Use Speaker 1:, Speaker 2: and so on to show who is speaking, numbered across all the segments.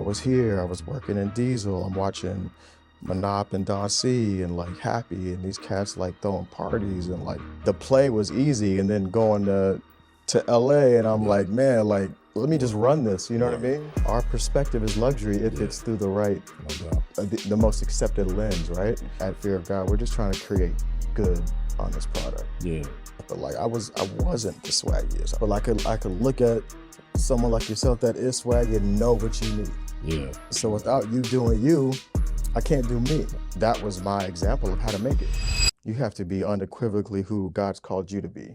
Speaker 1: was here, I was working in Diesel, I'm watching Manop and Don C and like Happy and these cats like throwing parties, and like the play was easy, and then going to LA and I'm like, man, like let me just run this, you know what I mean? Our perspective is luxury if it's through the right, the most accepted lens, right? At Fear of God, we're just trying to create good on this product.
Speaker 2: Yeah.
Speaker 1: But like I wasn't the swaggiest, but I could look at someone like yourself that is swaggy and know what you need.
Speaker 2: Yeah.
Speaker 1: So without you doing you, I can't do me. That was my example of how to make it. You have to be unequivocally who God's called you to be.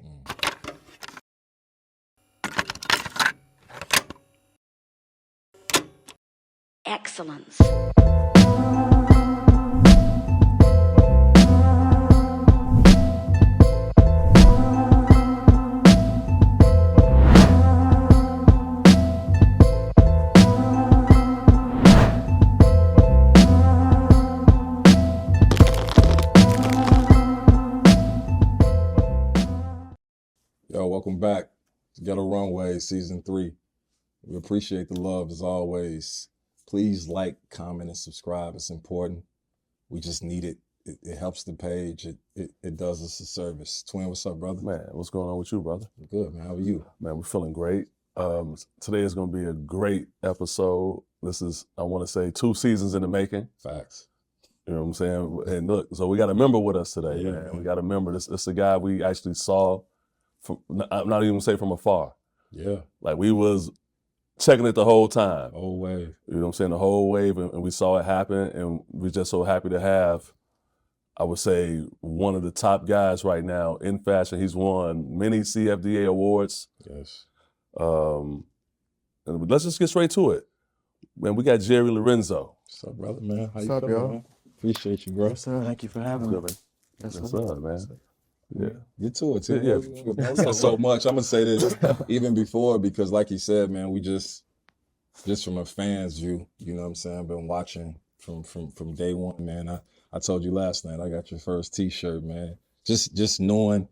Speaker 3: Excellence.
Speaker 2: Yo, welcome back to Ghetto Runways Season 3. We appreciate the love as always. Please like, comment, and subscribe. It's important. We just need it. It helps the page. It does us a service. Twin, what's up, brother?
Speaker 4: Man, what's going on with you, brother?
Speaker 2: Good, man. How are you?
Speaker 4: Man, we're feeling great. Today is going to be a great episode. This is, I want to say, 2 seasons in the making.
Speaker 2: Facts.
Speaker 4: You know what I'm saying? And look, so we got a member with us today,
Speaker 2: Yeah,
Speaker 4: man.
Speaker 2: man.
Speaker 4: We got a member. This is a guy we actually saw from, I'm not even say from afar.
Speaker 2: Yeah.
Speaker 4: Like we was checking it the whole time.
Speaker 2: Whole wave.
Speaker 4: You know what I'm saying? The whole wave, and we saw it happen, and we're just so happy to have, I would say, one of the top guys right now in fashion. He's won many CFDA awards.
Speaker 2: Yes.
Speaker 4: And let's just get straight to it. Man, we got Jerry Lorenzo.
Speaker 2: What's up, brother, man? How
Speaker 1: What's
Speaker 2: you
Speaker 1: up,
Speaker 2: feeling,
Speaker 1: y'all?
Speaker 2: man? Appreciate you, bro.
Speaker 1: Yes, sir. Thank you for having me.
Speaker 4: Good, man.
Speaker 1: Yes,
Speaker 4: Yes,
Speaker 1: sir.
Speaker 4: sir, man. Yeah.
Speaker 2: Get to it, too.
Speaker 4: Yeah.
Speaker 2: We got so much. I'm gonna say this even before, because like you said, man, we just from a fan's view, you know what I'm saying? I've been watching from day one, man. I told you last night, I got your first t-shirt, man. Just knowing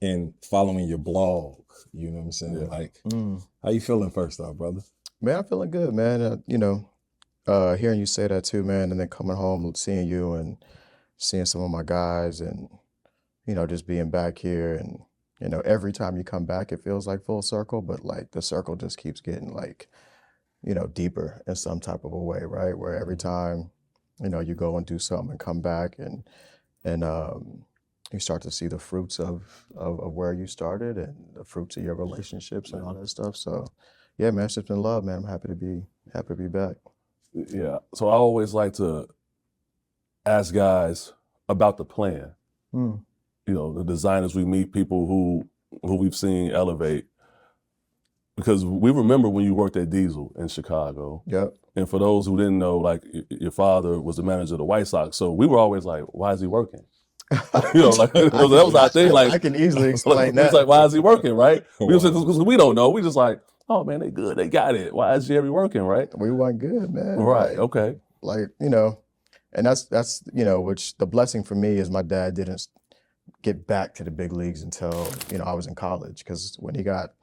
Speaker 2: and following your blog, you know what I'm saying?
Speaker 4: Yeah.
Speaker 2: Like, how you feeling first off, brother?
Speaker 1: Man, I'm feeling good, man. Hearing you say that too, man, and then coming home and seeing you and seeing some of my guys and, just being back here, and, every time you come back, it feels like full circle, but like the circle just keeps getting like, deeper in some type of a way, right? Where every time, you go and do something and come back and you start to see the fruits of where you started and the fruits of your relationships and all that stuff. So yeah, man, it's just been love, man. I'm happy to be back.
Speaker 4: Yeah. So I always like to ask guys about the plan. The designers we meet, people who we've seen elevate. Because we remember when you worked at Diesel in Chicago.
Speaker 1: Yep.
Speaker 4: And for those who didn't know, like your father was the manager of the White Sox. So we were always like, why is he working? That was our thing. Like
Speaker 1: I can easily explain that.
Speaker 4: It's like, why is he working, right? Because we don't know. We just like, oh man, they good, they got it. Why is Jerry working, right?
Speaker 1: We weren't good, man.
Speaker 4: Right, okay.
Speaker 1: And that's which the blessing for me is my dad didn't get back to the big leagues until, I was in college, because when he got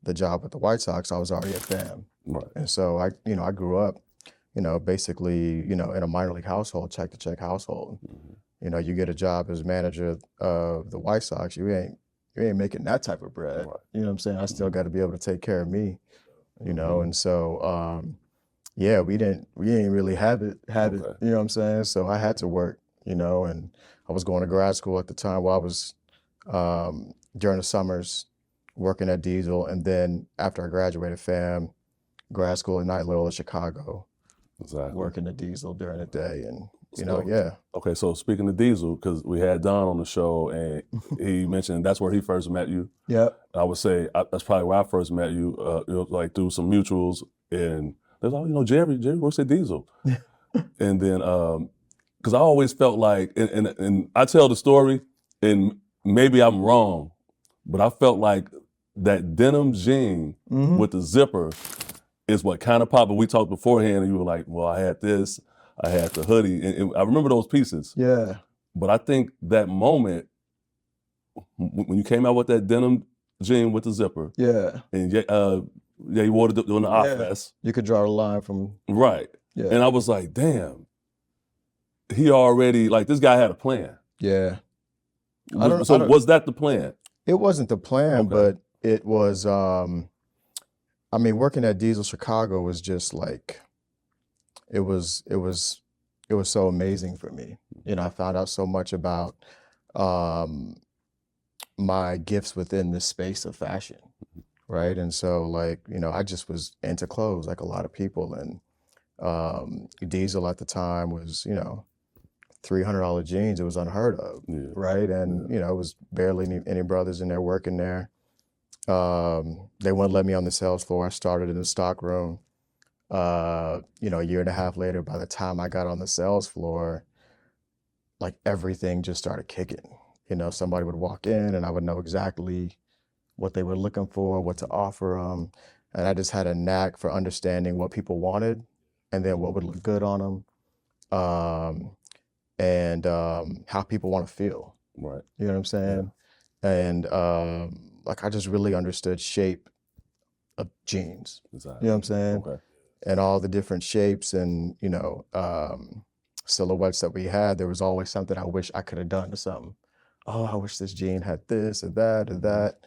Speaker 1: the job at the White Sox, I was already a fan.
Speaker 4: Right.
Speaker 1: And so I grew up, basically, in a minor league household, check to check household. You get a job as manager of the White Sox, you ain't making that type of bread.
Speaker 4: Right.
Speaker 1: You know what I'm saying? I still got to be able to take care of me, and so, we didn't really have it, you know what I'm saying? So I had to work, and I was going to grad school at the time while I was, during the summers, working at Diesel, and then after I graduated, grad school at Night Loyola Chicago,
Speaker 4: Exactly.
Speaker 1: working at Diesel during the day, and
Speaker 4: Okay, so speaking of Diesel, because we had Don on the show, and he mentioned that's where he first met you.
Speaker 1: Yep.
Speaker 4: I would say that's probably where I first met you. Like through some mutuals, and there's Jerry works at Diesel, and then because I always felt like, and I tell the story, and maybe I'm wrong, but I felt like that denim jean with the zipper is what kind of popped. But we talked beforehand, and you were like, well, I had this, I had the hoodie, and I remember those pieces.
Speaker 1: Yeah.
Speaker 4: But I think that moment, when you came out with that denim jean with the zipper,
Speaker 1: Yeah.
Speaker 4: and Yeah, he wore it during the Art
Speaker 1: Yeah.
Speaker 4: Fest.
Speaker 1: You could draw a line from,
Speaker 4: Right.
Speaker 1: yeah.
Speaker 4: And I was like, damn, he already, like, this guy had a plan.
Speaker 1: Yeah.
Speaker 4: So was that the plan?
Speaker 1: It wasn't the plan,
Speaker 4: Okay.
Speaker 1: but it was, I mean, working at Diesel Chicago was just like, it was so amazing for me. You know, I found out so much about my gifts within the space of fashion, right? And so, like, you know, I just was into clothes like a lot of people. And Diesel at the time was, you know, $300 jeans. It was unheard of,
Speaker 4: Yeah.
Speaker 1: right? And, you know, it was barely any brothers in there working there. They wouldn't let me on the sales floor. I started in the stock room. You know, a year and a half later, by the time I got on the sales floor, like everything just started kicking. You know, somebody would walk in and I would know exactly what they were looking for, what to offer them. And I just had a knack for understanding what people wanted and then what would look good on them. And how people want to feel.
Speaker 4: Right.
Speaker 1: You know what I'm saying? And like I just really understood shape of jeans.
Speaker 4: Exactly.
Speaker 1: You know what I'm saying?
Speaker 4: Okay.
Speaker 1: And all the different shapes and, you know, silhouettes that we had, there was always something I wish I could have done to something. Oh, I wish this jean had this or that or that.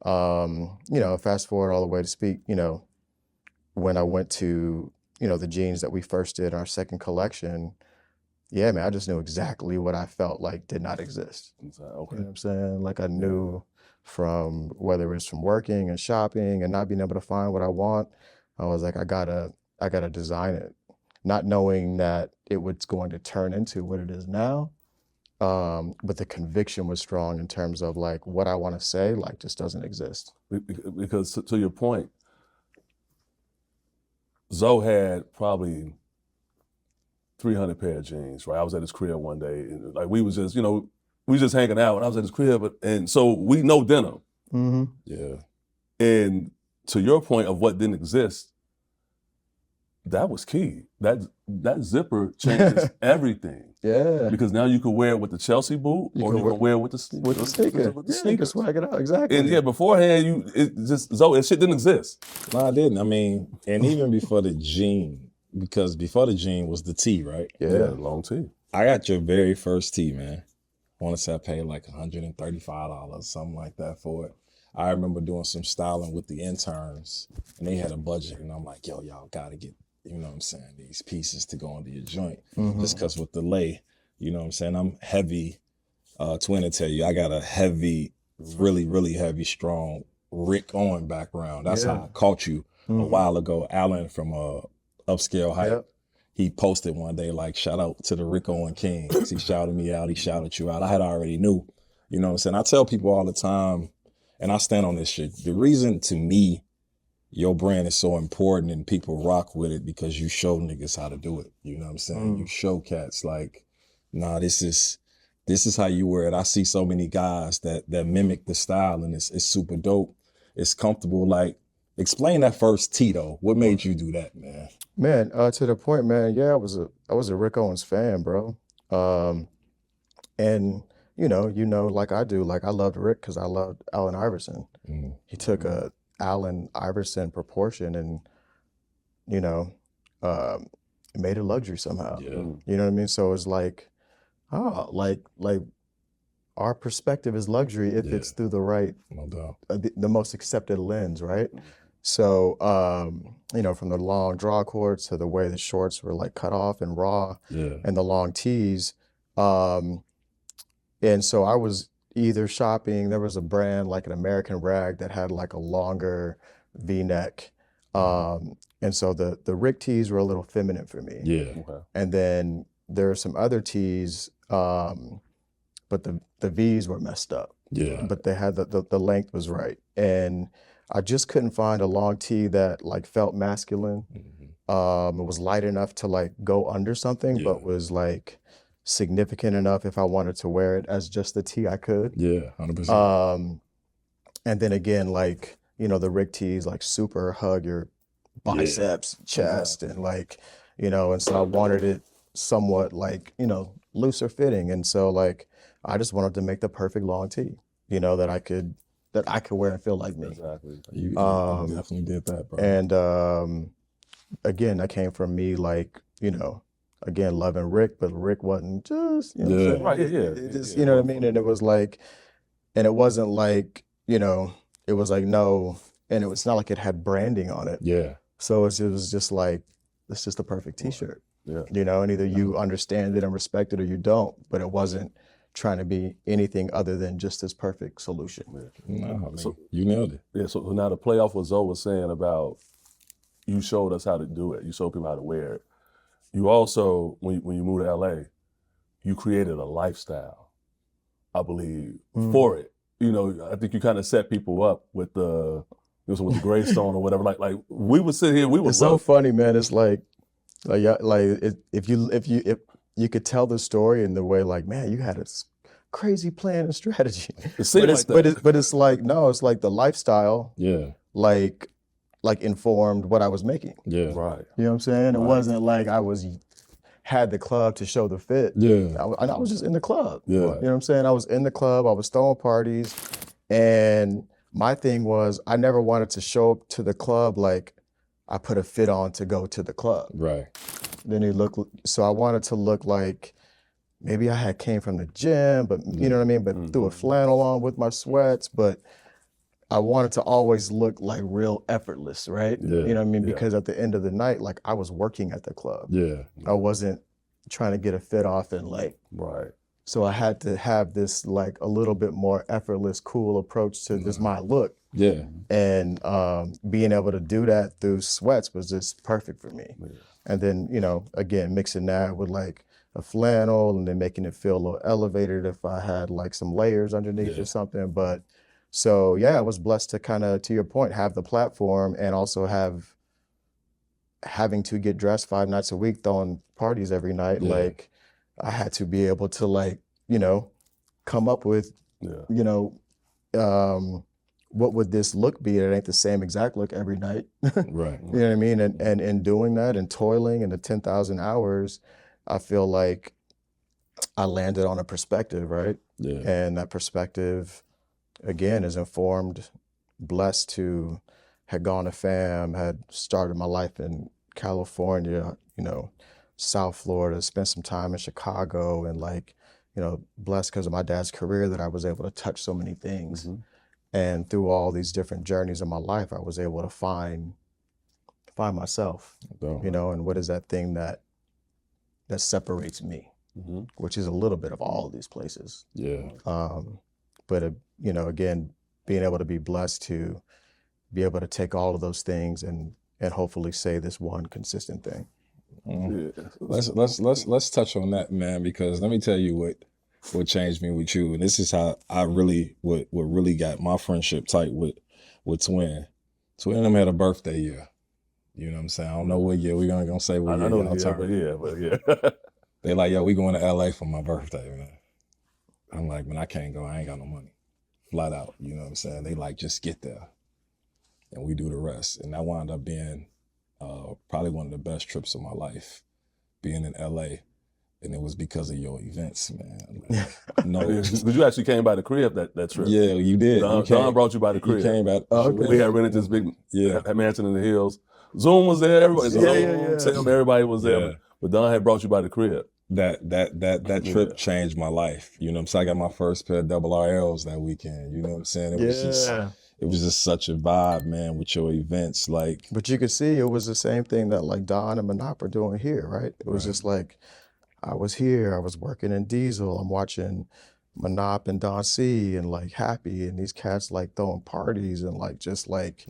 Speaker 1: You know, fast forward all the way to speak, you know, when I went to, you know, the jeans that we first did, our second collection, yeah, man, I just knew exactly what I felt like did not exist.
Speaker 4: Exactly.
Speaker 1: You
Speaker 4: Okay.
Speaker 1: know what I'm saying? Like I knew from whether it was from working and shopping and not being able to find what I want, I was like, I gotta design it, not knowing that it was going to turn into what it is now. But the conviction was strong in terms of like what I want to say, like just doesn't exist.
Speaker 4: Because to your point, Zoe had probably 300 pair of jeans, right? I was at his crib one day, and like we was just, you know, we was just hanging out, and I was at his crib, and so we know denim.
Speaker 1: Mm-hmm.
Speaker 2: Yeah.
Speaker 4: And to your point of what didn't exist, that was key. That zipper changes everything.
Speaker 1: Yeah.
Speaker 4: Because now you can wear it with the Chelsea boot,
Speaker 1: You
Speaker 4: or
Speaker 1: can
Speaker 4: you can wear it with the sneakers.
Speaker 1: With the sneaker, the sneaker swag it out, exactly.
Speaker 4: And yeah, beforehand, Zoe, that shit didn't exist.
Speaker 2: No, I didn't. I mean, and even before the jean, because before the jean was the tee, right?
Speaker 1: Yeah.
Speaker 4: Long tee.
Speaker 2: I got your very first tee, man. I want to say I paid like $135, something like that for it. I remember doing some styling with the interns, and they had a budget, and I'm like, yo, y'all gotta get, you know what I'm saying, these pieces to go into your joint. Just because with the lay, you know what I'm saying, I'm heavy. Twin to tell you, I got a heavy, really, really heavy, strong Rick Owen background. That's how I caught you a while ago. Alan from Upscale Hype.
Speaker 1: Yep.
Speaker 2: He posted one day, like, shout out to the Rick Owen Kings. He shouted me out. He shouted you out. I had already knew. You know what I'm saying? I tell people all the time, and I stand on this shit. The reason to me, your brand is so important and people rock with it because you show niggas how to do it. You know what I'm saying? You show cats like, nah, this is how you wear it. I see so many guys that mimic the style and it's super dope. It's comfortable. Like, explain that first tee though. What made you do that, man?
Speaker 1: Man, to the point, man, yeah, I was a Rick Owens fan, bro. And you know, like I do, like I loved Rick because I loved Allen Iverson. He took a Allen Iverson proportion and, you know, made it luxury somehow.
Speaker 2: Yeah.
Speaker 1: You know what I mean? So it's like, like our perspective is luxury if it's through the right,
Speaker 2: No doubt.
Speaker 1: the most accepted lens, right? So, you know, from the long draw cords to the way the shorts were like cut off and raw and the long tees. And so I was either shopping, there was a brand like an American Rag that had like a longer V-neck. And so the Rick tees were a little feminine for me.
Speaker 2: Yeah.
Speaker 4: Okay.
Speaker 1: And then there are some other tees, but the V's were messed up.
Speaker 2: Yeah.
Speaker 1: But they had the length was right. And I just couldn't find a long tee that like felt masculine. It was light enough to like go under something, but was like significant enough if I wanted to wear it as just the tee I could.
Speaker 2: Yeah, 100%.
Speaker 1: And then again, like, you know, the Rick tees like super hug your biceps, chest, and like, you know, and so I wanted it somewhat like, you know, looser fitting. And so like, I just wanted to make the perfect long tee, you know, that I could that I could wear and feel like me.
Speaker 4: Exactly.
Speaker 2: You definitely did that, bro.
Speaker 1: And again, that came from me, like, you know, again, loving Rick, but Rick wasn't just, you know what I'm saying?
Speaker 4: Right, yeah,
Speaker 1: It just,
Speaker 4: yeah.
Speaker 1: you know what I mean? And it was like, and it wasn't like, you know, it was like, no, and it was not like it had branding on it.
Speaker 2: Yeah.
Speaker 1: So it was just like, it's just the perfect t-shirt,
Speaker 4: Yeah.
Speaker 1: you know, and either you understand it and respect it or you don't, but it wasn't trying to be anything other than just this perfect solution.
Speaker 2: No, I mean,
Speaker 4: So-
Speaker 2: you nailed it.
Speaker 4: Yeah, so now to play off what Zoe was saying about you showed us how to do it. You showed people how to wear it. You also, when you moved to LA, you created a lifestyle, I believe, for it. You know, I think you kind of set people up with the with the gravestone or whatever. Like we would sit here, we would
Speaker 1: It's so
Speaker 4: love.
Speaker 1: funny, man. It's like if you could tell the story in the way, like, man, you had a crazy plan and strategy.
Speaker 4: It seemed like that.
Speaker 1: But it's like, no, it's like the lifestyle,
Speaker 2: Yeah.
Speaker 1: like informed what I was making.
Speaker 2: Yeah.
Speaker 4: Right.
Speaker 1: You know what I'm saying? It
Speaker 4: Right.
Speaker 1: wasn't like I had the club to show the fit.
Speaker 2: Yeah.
Speaker 1: I was just in the club.
Speaker 2: Yeah.
Speaker 1: You know what I'm saying? I was in the club, I was throwing parties, and my thing was I never wanted to show up to the club like I put a fit on to go to the club.
Speaker 2: Right.
Speaker 1: Then so I wanted to look like maybe I had came from the gym, but you know what I mean? But threw a flannel on with my sweats, but I wanted to always look like real effortless, right?
Speaker 2: Yeah.
Speaker 1: You know what I mean?
Speaker 4: Yeah.
Speaker 1: Because at the end of the night, like I was working at the club.
Speaker 2: Yeah.
Speaker 1: I wasn't trying to get a fit off and like,
Speaker 4: Right.
Speaker 1: so I had to have this like a little bit more effortless, cool approach to just my look.
Speaker 2: Yeah.
Speaker 1: And being able to do that through sweats was just perfect for me.
Speaker 4: Yeah.
Speaker 1: And then, you know, again, mixing that with like a flannel and then making it feel a little elevated if I had like some layers underneath or something. But so, yeah, I was blessed to kind of, to your point, have the platform and also having to get dressed 5 nights a week, throwing parties every night.
Speaker 2: Yeah.
Speaker 1: Like I had to be able to like, you know, come up with,
Speaker 4: Yeah.
Speaker 1: you know, what would this look be? It ain't the same exact look every night.
Speaker 2: Right.
Speaker 1: You know what I mean? And in doing that and toiling and the 10,000 hours, I feel like I landed on a perspective, right?
Speaker 2: Yeah.
Speaker 1: And that perspective, again, is informed, blessed to had gone to FAM, had started my life in California, you know, South Florida, spent some time in Chicago, and like, you know, blessed because of my dad's career that I was able to touch so many things. And through all these different journeys in my life, I was able to find myself, you know, and what is that thing that separates me, which is a little bit of all of these places.
Speaker 2: Yeah.
Speaker 1: But, you know, again, being able to be blessed to be able to take all of those things and hopefully say this one consistent thing.
Speaker 4: Yeah.
Speaker 2: Let's touch on that, man, because let me tell you what changed me with you, and this is how I really what really got my friendship tight with Twin. Twin and them had a birthday year. You know what I'm saying? I don't know what year we're gonna say what
Speaker 4: I
Speaker 2: year.
Speaker 4: know
Speaker 2: y'all
Speaker 4: the
Speaker 2: turn.
Speaker 4: year, but yeah.
Speaker 2: They like, yo, we going to LA for my birthday, man. I'm like, man, I can't go. I ain't got no money. Flat out. You know what I'm saying? They like, just get there. And we do the rest. And that wound up being probably one of the best trips of my life, being in LA. And it was because of your events, man. Like, no.
Speaker 4: Because you actually came by the crib that trip.
Speaker 2: Yeah, you did.
Speaker 4: Don brought you by the crib.
Speaker 2: You came back.
Speaker 4: We had rented this big mansion in the hills. Zoom was there. Everybody.
Speaker 1: Yeah.
Speaker 4: Tim, everybody was there.
Speaker 2: Yeah.
Speaker 4: But Don had brought you by the crib.
Speaker 2: That trip changed my life. You know what I'm saying? I got my first pair of double RLs that weekend. You know what I'm saying? It was just such a vibe, man, with your events. Like,
Speaker 1: But you could see it was the same thing that like Don and Manop are doing here, right? It was just like, I was here, I was working in Diesel, I'm watching Manop and Don C and like Happy and these cats like throwing parties and like just like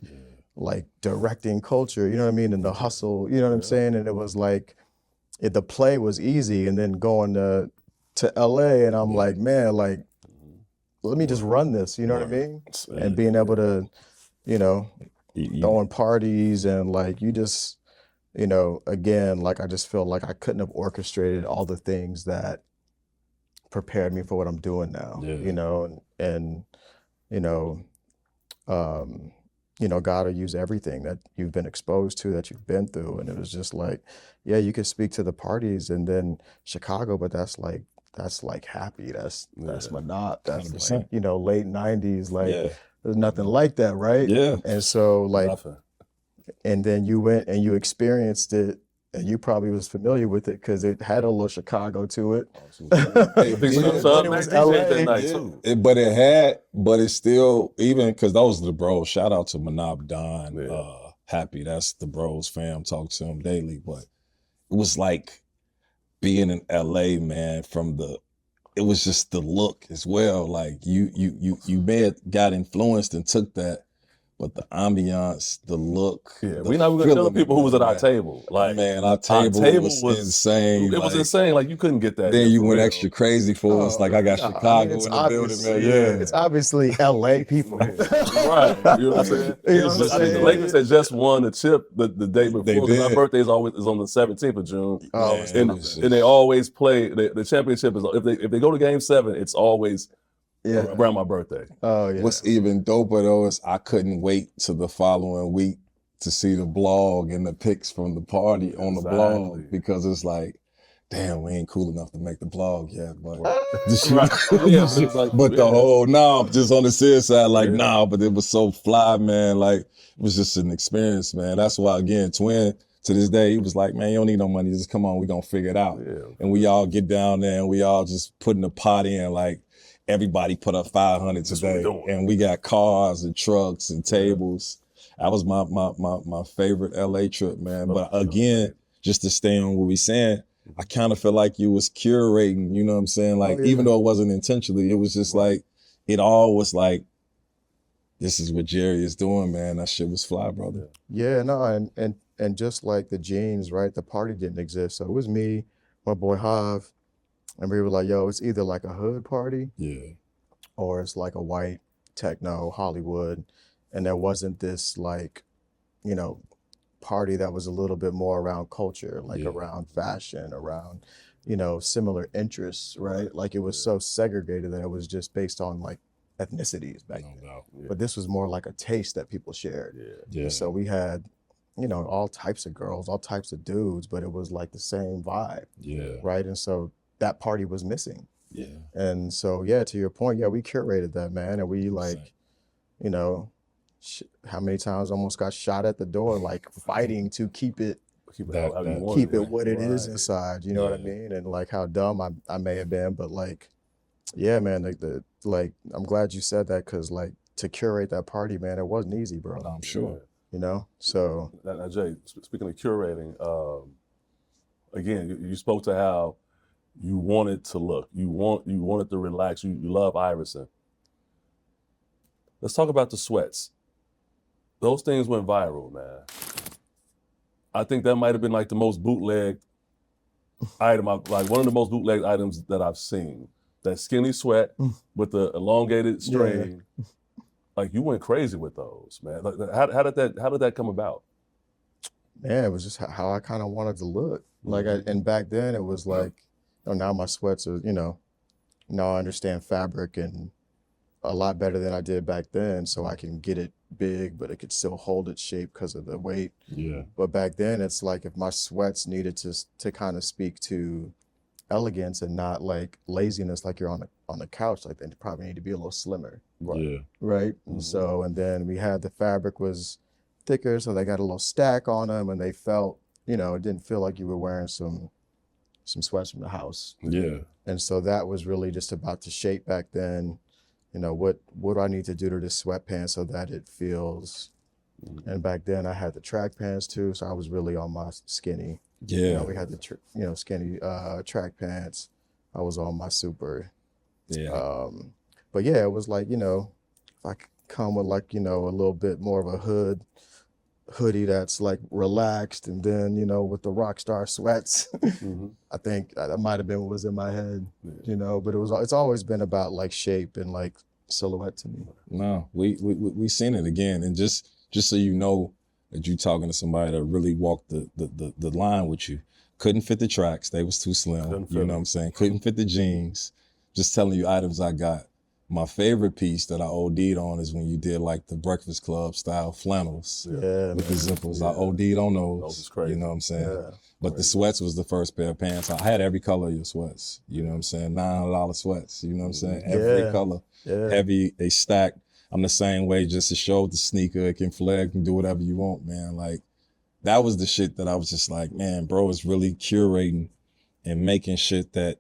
Speaker 1: directing culture, you know what I mean? And the hustle, you know what I'm saying? And it was like, the play was easy, and then going to LA and I'm like, man, like, let me just run this, you know what I mean? And being able to, you know, throwing parties and like, you just, you know, again, like I just feel like I couldn't have orchestrated all the things that prepared me for what I'm doing now, you know, and you know, God will use everything that you've been exposed to, that you've been through. And it was just like, yeah, you could speak to the parties and then Chicago, but that's like Happy, that's Manop, that's like, you know, late 90s, like There's nothing like that, right?
Speaker 2: Yeah.
Speaker 1: And so like,
Speaker 4: Nothing.
Speaker 1: and then you went and you experienced it, and you probably was familiar with it because it had a little Chicago to it.
Speaker 2: It
Speaker 4: Big
Speaker 2: did.
Speaker 4: Sean
Speaker 1: When it was
Speaker 4: Mac DJ'd
Speaker 1: LA.
Speaker 4: that night
Speaker 2: Yeah.
Speaker 4: too.
Speaker 2: But it's still, even because those are the bros. Shout out to Manab Don,
Speaker 4: Yeah.
Speaker 2: Happy. That's the bros fam. Talk to him daily. But it was like being in LA, man, it was just the look as well. Like you may have got influenced and took that, but the ambiance, the look.
Speaker 4: Yeah,
Speaker 2: the
Speaker 4: we're not gonna tell
Speaker 2: feeling
Speaker 4: people who was at our
Speaker 2: man.
Speaker 4: table. Like,
Speaker 2: Man, our table was insane.
Speaker 4: It was
Speaker 2: like,
Speaker 4: insane. Like, you couldn't get that.
Speaker 2: Then
Speaker 4: here
Speaker 2: you
Speaker 4: for
Speaker 2: went
Speaker 4: real.
Speaker 2: extra crazy for us. Like I got
Speaker 1: No,
Speaker 2: Chicago
Speaker 1: it's
Speaker 2: in the building,
Speaker 1: obvious.
Speaker 2: man.
Speaker 1: Yeah,
Speaker 2: Yeah.
Speaker 1: it's obviously LA people.
Speaker 4: Right. You know what I'm saying?
Speaker 1: You know what I'm
Speaker 4: I think the
Speaker 1: saying?
Speaker 4: Lakers had just won the chip the day before.
Speaker 2: They
Speaker 4: 'Cause my
Speaker 2: did.
Speaker 4: birthday is on the 17th of June.
Speaker 1: Oh,
Speaker 2: Man,
Speaker 1: it's
Speaker 2: it
Speaker 4: And,
Speaker 2: was
Speaker 4: and they
Speaker 2: just-
Speaker 4: always play the championship is if they go to game 7, it's always
Speaker 1: Yeah.
Speaker 4: around my birthday.
Speaker 1: Oh yeah.
Speaker 2: What's even doper though is I couldn't wait till the following week to see the blog and the pics from the party on the blog,
Speaker 4: Exactly.
Speaker 2: because it's like, damn, we ain't cool enough to make the blog yet. But
Speaker 4: Yeah, it's like-
Speaker 2: but the
Speaker 4: yeah.
Speaker 2: whole just on the serious side, like
Speaker 4: Yeah.
Speaker 2: but it was so fly, man. Like it was just an experience, man. That's why again, Twin to this day, he was like, man, you don't need no money, just come on, we gonna figure it out.
Speaker 4: Yeah.
Speaker 2: And we all get down there and we all just putting the pot in, like everybody put up 500
Speaker 4: That's what we're
Speaker 2: today,
Speaker 4: doing.
Speaker 2: and we got cars and trucks and tables. That was my favorite LA trip, man. But again, just to stay on what we saying, I kind of feel like you was curating, you know what I'm saying? Like,
Speaker 1: yeah.
Speaker 2: even though it wasn't intentionally, it was just like, it all was like, this is what Jerry is doing, man. That shit was fly, brother.
Speaker 1: Yeah, no, and just like the jeans, right? The party didn't exist. So it was me, my boy Hav, and we were like, yo, it's either like a hood party
Speaker 2: Yeah.
Speaker 1: or it's like a white techno Hollywood. And there wasn't this like, you know, party that was a little bit more around culture, like
Speaker 2: Yeah.
Speaker 1: around fashion, around, you know, similar interests, right? Like it was so segregated that it was just based on like ethnicities back
Speaker 2: No
Speaker 1: then.
Speaker 2: doubt.
Speaker 1: But this was more like a taste that people shared.
Speaker 4: Yeah.
Speaker 2: Yeah.
Speaker 1: So we had, you know, all types of girls, all types of dudes, but it was like the same vibe,
Speaker 2: Yeah.
Speaker 1: right? And so that party was missing.
Speaker 2: Yeah.
Speaker 1: And so, yeah, to your point, yeah, we curated that, man. And we like,
Speaker 2: Same.
Speaker 1: you know, how many times almost got shot at the door, like fighting to keep it
Speaker 4: Keep it
Speaker 2: That-
Speaker 4: how you
Speaker 2: that-
Speaker 4: want
Speaker 1: keep it
Speaker 4: right?
Speaker 1: what it is
Speaker 4: Right.
Speaker 1: inside. You know what I
Speaker 2: Yeah.
Speaker 1: mean? And like how dumb I may have been, but like, yeah, man, like I'm glad you said that, because like to curate that party, man, it wasn't easy, bro.
Speaker 2: I'm sure.
Speaker 1: You know? So
Speaker 4: Now, Jay, speaking of curating, again, you spoke to how you wanted to look. You wanted to relax. You love Iverson. Let's talk about the sweats. Those things went viral, man. I think that might have been like the most bootleg item, like one of the most bootleg items that I've seen. That skinny sweat with the elongated string. Like, you went crazy with those, man. Like, how did that come about?
Speaker 1: yeah, it was just how I kind of wanted to look. Like, and back then it was like, you know, now my sweats are, you know, now I understand fabric and a lot better than I did back then. So I can get it big, but it could still hold its shape because of the weight.
Speaker 2: Yeah.
Speaker 1: But back then it's like if my sweats needed to kind of speak to elegance and not like laziness, like you're on the couch, like they probably need to be a little slimmer.
Speaker 2: Yeah.
Speaker 1: Right. And so, and then we had the fabric was thicker, so they got a little stack on them, and they felt, you know, it didn't feel like you were wearing some sweats from the house.
Speaker 2: Yeah.
Speaker 1: And so that was really just about the shape back then. You know, what do I need to do to this sweatpants so that it feels? And back then I had the track pants too, so I was really on my skinny. You
Speaker 2: Yeah.
Speaker 1: know, we had the skinny track pants. I was on my super.
Speaker 2: Yeah.
Speaker 1: But yeah, it was like, you know, if I could come with like, you know, a little bit more of a hoodie that's like relaxed, and then, you know, with the rock star sweats, I think that might have been what was in my head, you know, but it's always been about like shape and like silhouette to me.
Speaker 2: No, we seen it again, and just so you know that you talking to somebody that really walked the line with you. Couldn't fit the tracks; they was too slim.
Speaker 4: Couldn't fit
Speaker 2: You know
Speaker 4: them.
Speaker 2: what I'm saying? Couldn't fit the jeans. Just telling you items I got. My favorite piece that I OD'd on is when you did like the Breakfast Club style flannels
Speaker 1: Yeah,
Speaker 2: with the
Speaker 1: man.
Speaker 2: zippers. I OD'd on
Speaker 4: Those
Speaker 2: those.
Speaker 4: is crazy.
Speaker 2: You know what I'm saying?
Speaker 1: Yeah.
Speaker 2: But the sweats was the first pair of pants. I had every color of your sweats. You know what I'm saying? $900 sweats. You know what I'm saying? Every
Speaker 1: Yeah.
Speaker 2: color.
Speaker 1: Yeah.
Speaker 2: Heavy, they stacked. I'm the same way, just to show the sneaker, it can flag and do whatever you want, man. Like, that was the shit that I was just like, man, bro is really curating and making shit that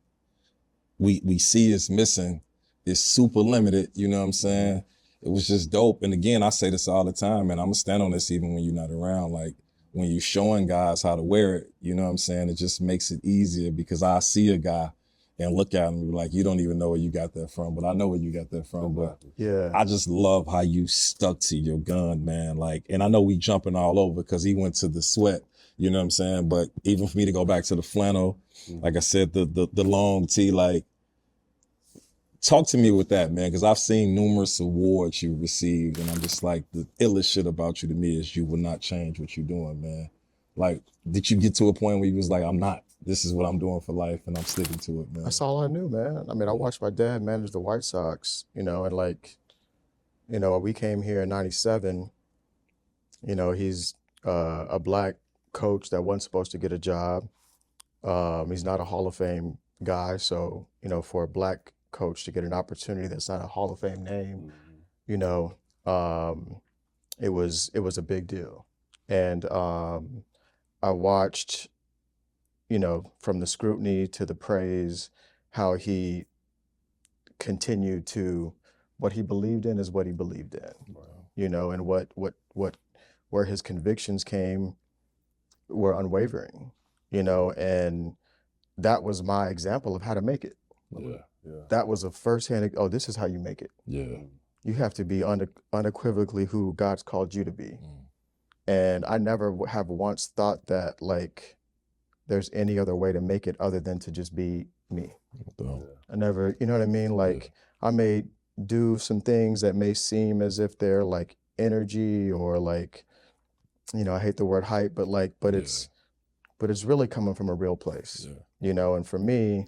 Speaker 2: we see is missing is super limited, you know what I'm saying? It was just dope. And again, I say this all the time, and I'm gonna stand on this even when you're not around. Like, when you're showing guys how to wear it, you know what I'm saying? It just makes it easier, because I see a guy and look at him and be like, you don't even know where you got that from, but I know where you got that from. But
Speaker 1: Yeah.
Speaker 2: I just love how you stuck to your gun, man. Like, and I know we jumping all over because he went to the sweat, you know what I'm saying? But even for me to go back to the flannel, like I said, the long tee, like, talk to me with that, man, because I've seen numerous awards you received, and I'm just like, the illest shit about you to me is you will not change what you're doing, man. Like, did you get to a point where you was like, this is what I'm doing for life, and I'm sticking to it, man?
Speaker 1: That's all I knew, man. I mean, I watched my dad manage the White Sox, you know, and like, you know, we came here in '97, you know, he's a black coach that wasn't supposed to get a job. He's not a Hall of Fame guy. So, you know, for a black coach to get an opportunity that's not a Hall of Fame name, you know, it was a big deal. And I watched, you know, from the scrutiny to the praise, how he continued to, what he believed in is what he believed in, you know, and where his convictions came were unwavering, you know, and that was my example of how to make it. That was a firsthand, oh, this is how you make it. You have to be unequivocally who God's called you to be. And I never have once thought that, like, there's any other way to make it other than to just be me. I never, you know what I mean? Like, I may do some things that may seem as if they're like energy or like, you know, I hate the word hype, but like, but it's really coming from a real place, you know? And for me,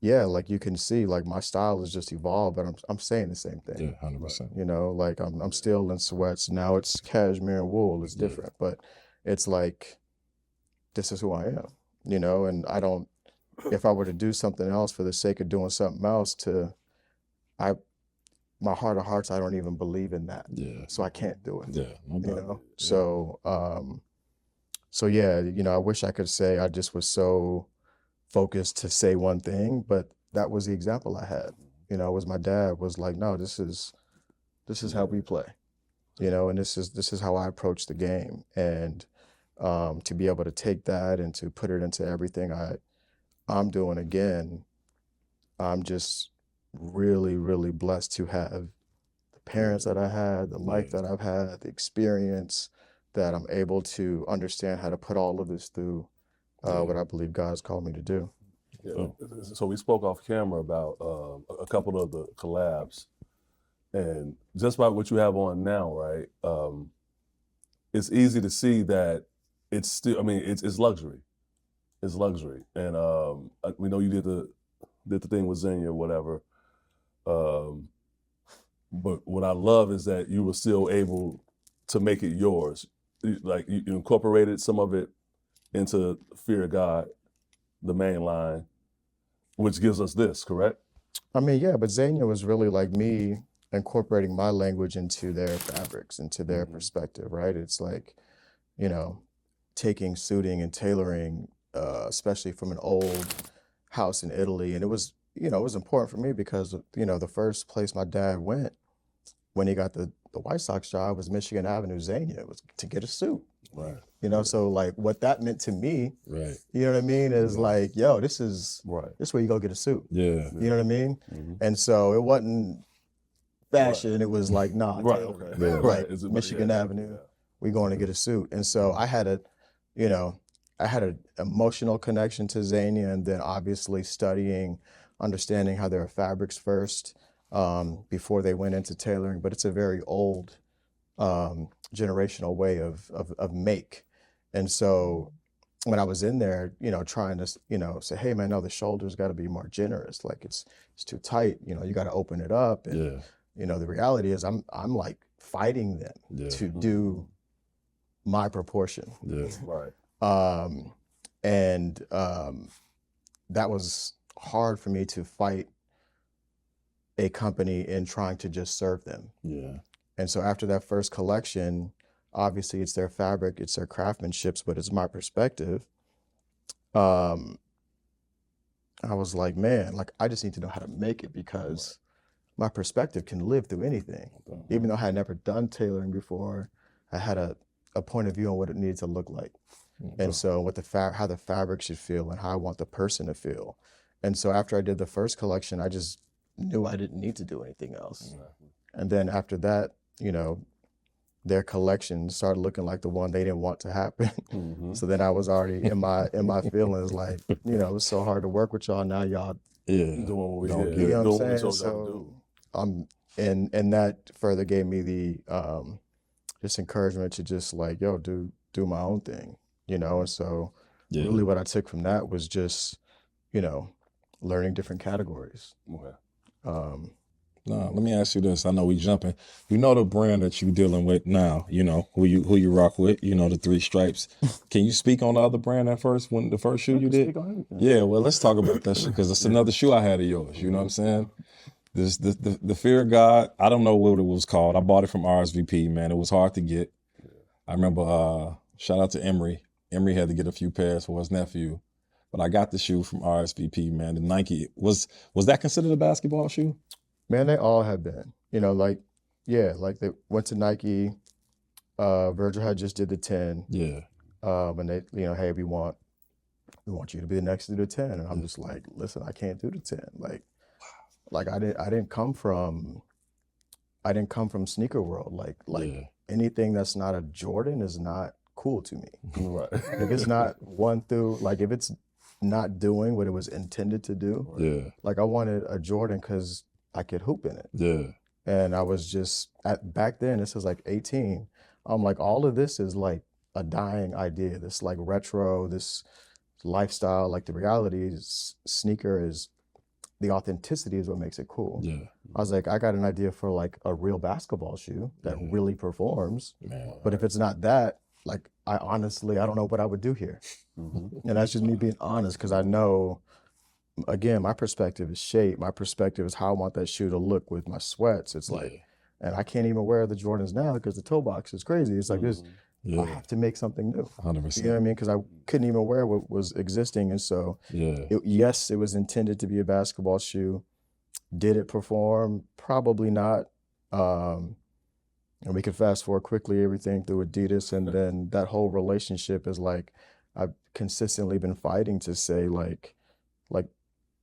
Speaker 1: yeah, like you can see, like my style has just evolved, but I'm saying the same thing.
Speaker 2: 100%.
Speaker 1: You know, like I'm still in sweats. Now it's cashmere and wool. It's different, but it's like, this is who I am, you know? And I don't, if I were to do something else for the sake of doing something else my heart of hearts, I don't even believe in that. So I can't do it.
Speaker 2: No
Speaker 1: You
Speaker 2: doubt.
Speaker 1: know? So yeah, you know, I wish I could say I just was so focused to say one thing, but that was the example I had. You know, was my dad was like, no, this is how we play, you know, and this is how I approach the game. And to be able to take that and to put it into everything I'm doing again, I'm just really, really blessed to have the parents that I had, the life that I've had, the experience that I'm able to understand how to put all of this through what I believe God's called me to do.
Speaker 4: So we spoke off camera about a couple of the collabs, and just about what you have on now, right? It's easy to see that it's still, I mean, it's luxury. It's luxury. And we know you did the thing with Xenia or whatever. But what I love is that you were still able to make it yours. Like you incorporated some of it into Fear of God, the main line, which gives us this, correct?
Speaker 1: I mean, yeah, but Xenia was really like me incorporating my language into their fabrics, into their perspective, right? It's like, you know, taking suiting and tailoring, especially from an old house in Italy. And it was, you know, it was important for me because, you know, the first place my dad went when he got the White Sox job was Michigan Avenue Xenia. It was to get a suit.
Speaker 2: Right.
Speaker 1: You know, so like what that meant to me,
Speaker 2: Right.
Speaker 1: you know what I mean, is like, yo, this is where you go get a suit.
Speaker 2: Yeah.
Speaker 1: You know what I mean? And so it wasn't fashion. It was like, nah, Taylor, like Michigan Avenue, we going to get a suit. And so I had an emotional connection to Xenia, and then obviously studying, understanding how there are fabrics first before they went into tailoring. But it's a very old generational way of make. And so when I was in there, you know, trying to, you know, say, hey man, no, the shoulders got to be more generous. Like it's too tight. You know, you got to open it up. And you know, the reality is I'm like fighting them to do my proportion. And that was hard for me to fight a company in trying to just serve them.
Speaker 2: Yeah.
Speaker 1: And so after that first collection, obviously it's their fabric, it's their craftsmanship, but it's my perspective. Um, I was like, man, like I just need to know how to make it because my perspective can live through anything. Even though I had never done tailoring before, I had a point of view on what it needed to look like. And so what how the fabric should feel and how I want the person to feel. And so after I did the first collection, I just knew I didn't need to do anything else. And then after that, you know, their collection started looking like the one they didn't want to happen. So then I was already in my feelings like, you know, it's so hard to work with y'all. Now y'all
Speaker 4: doing what we
Speaker 2: Don't
Speaker 4: did.
Speaker 1: you know
Speaker 4: Doing
Speaker 1: what I'm
Speaker 4: we
Speaker 1: saying?
Speaker 4: told y'all to
Speaker 1: So and that further gave me the just encouragement to just like, yo, do my own thing, you know. And so really what I took from that was just, you know, learning different categories.
Speaker 4: do. Okay.
Speaker 2: No, let me ask you this. I know we jumping. You know the brand that you dealing with now, you know, who you rock with, you know, the Three Stripes. Can you speak on the other brand at first, when the first shoe you did?
Speaker 1: Speak on everything.
Speaker 2: Yeah, well, let's talk about that shit, because it's another shoe I had of yours, you know what I'm saying? This the Fear of God, I don't know what it was called. I bought it from RSVP, man. It was hard to get. I remember, shout out to Emery. Emery had to get a few pairs for his nephew. But I got the shoe from RSVP, man. The Nike, was that considered a basketball shoe?
Speaker 1: Man, they all have been, you know, like, yeah, like they went to Nike, Virgil had just did the 10.
Speaker 2: Yeah.
Speaker 1: And they, you know, hey, we want you to be the next to do the 10. And I'm just like, listen, I can't do the 10. Like I didn't come from sneaker world. Like anything that's not a Jordan is not cool to me.
Speaker 4: Right.
Speaker 1: If it's not if it's not doing what it was intended to do, like I wanted a Jordan because I could hoop in it.
Speaker 2: Yeah.
Speaker 1: And I was just back then, this is like 18. I'm like, all of this is like a dying idea. This like retro, this lifestyle, like the reality is the authenticity is what makes it cool.
Speaker 2: Yeah.
Speaker 1: I was like, I got an idea for like a real basketball shoe that really performs.
Speaker 2: Man.
Speaker 1: But if it's not that, like I don't know what I would do here. And that's just me being honest, because I know, again, my perspective is shape. My perspective is how I want that shoe to look with my sweats. It's like, and I can't even wear the Jordans now because the toe box is crazy. It's like this, I have to make something new.
Speaker 2: 100%.
Speaker 1: You know what I mean? Because I couldn't even wear what was existing. And so, yes, it was intended to be a basketball shoe. Did it perform? Probably not. And we could fast forward quickly everything through Adidas. And then that whole relationship is like, I've consistently been fighting to say like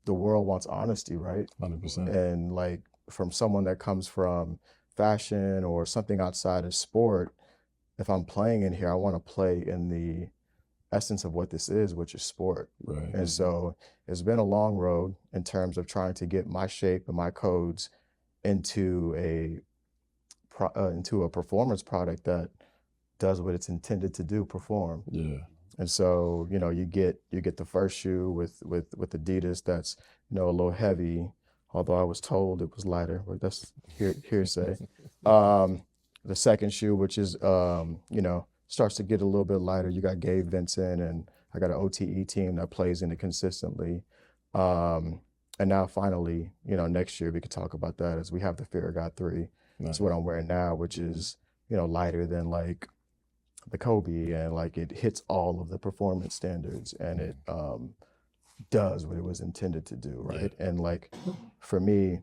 Speaker 1: the world wants honesty, right?
Speaker 2: 100%.
Speaker 1: And like from someone that comes from fashion or something outside of sport, if I'm playing in here, I want to play in the essence of what this is, which is sport.
Speaker 2: Right.
Speaker 1: And so it's been a long road in terms of trying to get my shape and my codes into a performance product that does what it's intended to do, perform.
Speaker 2: Yeah.
Speaker 1: And so, you know, you get the first shoe with Adidas that's, you know, a little heavy, although I was told it was lighter, but that's hearsay. The second shoe, which is, you know, starts to get a little bit lighter. You got Gabe Vincent, and I got an OTE team that plays in it consistently. And now finally, you know, next year we could talk about that as we have the Fear of God 3. That's what I'm wearing now, which is, you know, lighter than like the Kobe, and like it hits all of the performance standards, and it does what it was intended to do, right? And like for me,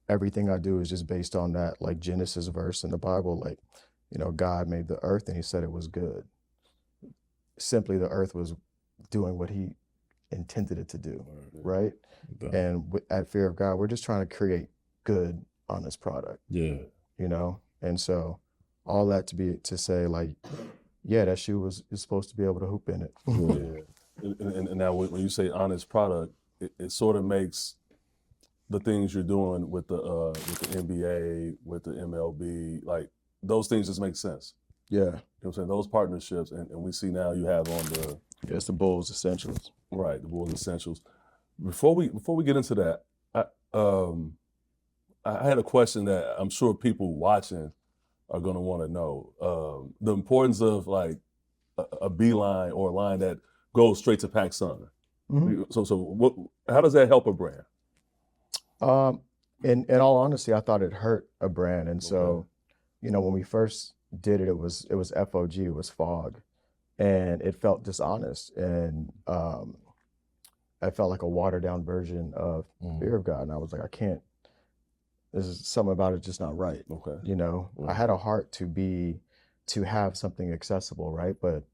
Speaker 1: everything I do is just based on that like Genesis verse in the Bible, like, you know, God made the earth and he said it was good. Simply the earth was doing what he intended it to do, right? And at Fear of God, we're just trying to create good, honest product.
Speaker 2: Yeah.
Speaker 1: You know? And so all that to say like, yeah, that shoe is supposed to be able to hoop in it.
Speaker 4: And now when you say honest product, it sort of makes the things you're doing with the NBA, with the MLB, like those things just make sense.
Speaker 1: Yeah.
Speaker 4: You know what I'm saying? Those partnerships, and we see now you have on the
Speaker 1: it's the Bulls Essentials.
Speaker 4: Right, the Bulls Essentials. Before we get into that, I had a question that I'm sure people watching are going to want to know. The importance of like a beeline or a line that goes straight to Pac Sun. So how does that help a brand?
Speaker 1: in all honesty, I thought it hurt a brand. And
Speaker 4: Okay.
Speaker 1: so, when we first did it, it was FOG, it was fog, and it felt dishonest, and I felt like a watered down version of Fear of God. And I was like, I can't. This is something about it just not right.
Speaker 4: Okay.
Speaker 1: I had a heart to have something accessible, right? But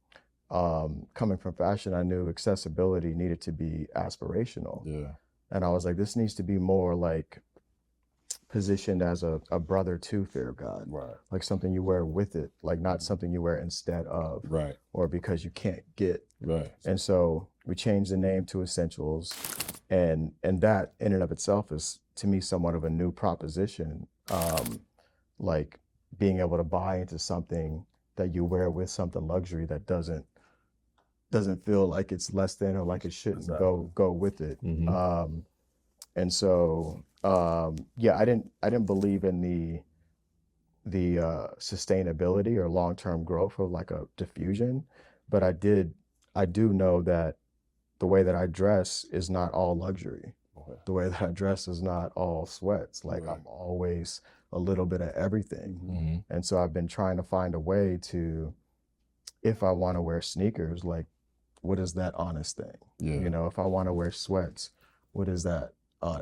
Speaker 1: coming from fashion, I knew accessibility needed to be aspirational.
Speaker 2: Yeah.
Speaker 1: And I was like, this needs to be more like positioned as a brother to Fear of God,
Speaker 4: Right.
Speaker 1: like something you wear with it, like not something you wear instead of,
Speaker 2: Right.
Speaker 1: or because you can't get.
Speaker 2: Right.
Speaker 1: And so we changed the name to Essentials, and that in and of itself is to me somewhat of a new proposition, like being able to buy into something that you wear with something luxury that doesn't feel like it's less than or like it shouldn't go with it. And so yeah, I didn't believe in the sustainability or long-term growth of like a diffusion, but I do know that the way that I dress is not all luxury.
Speaker 4: Okay.
Speaker 1: The way that I dress is not all sweats. Like
Speaker 2: Right.
Speaker 1: I'm always a little bit of everything.
Speaker 2: Mm-hmm.
Speaker 1: And so I've been trying to find a way to, if I want to wear sneakers, like what is that honest thing?
Speaker 2: Yeah.
Speaker 1: If I want to wear sweats, what is that?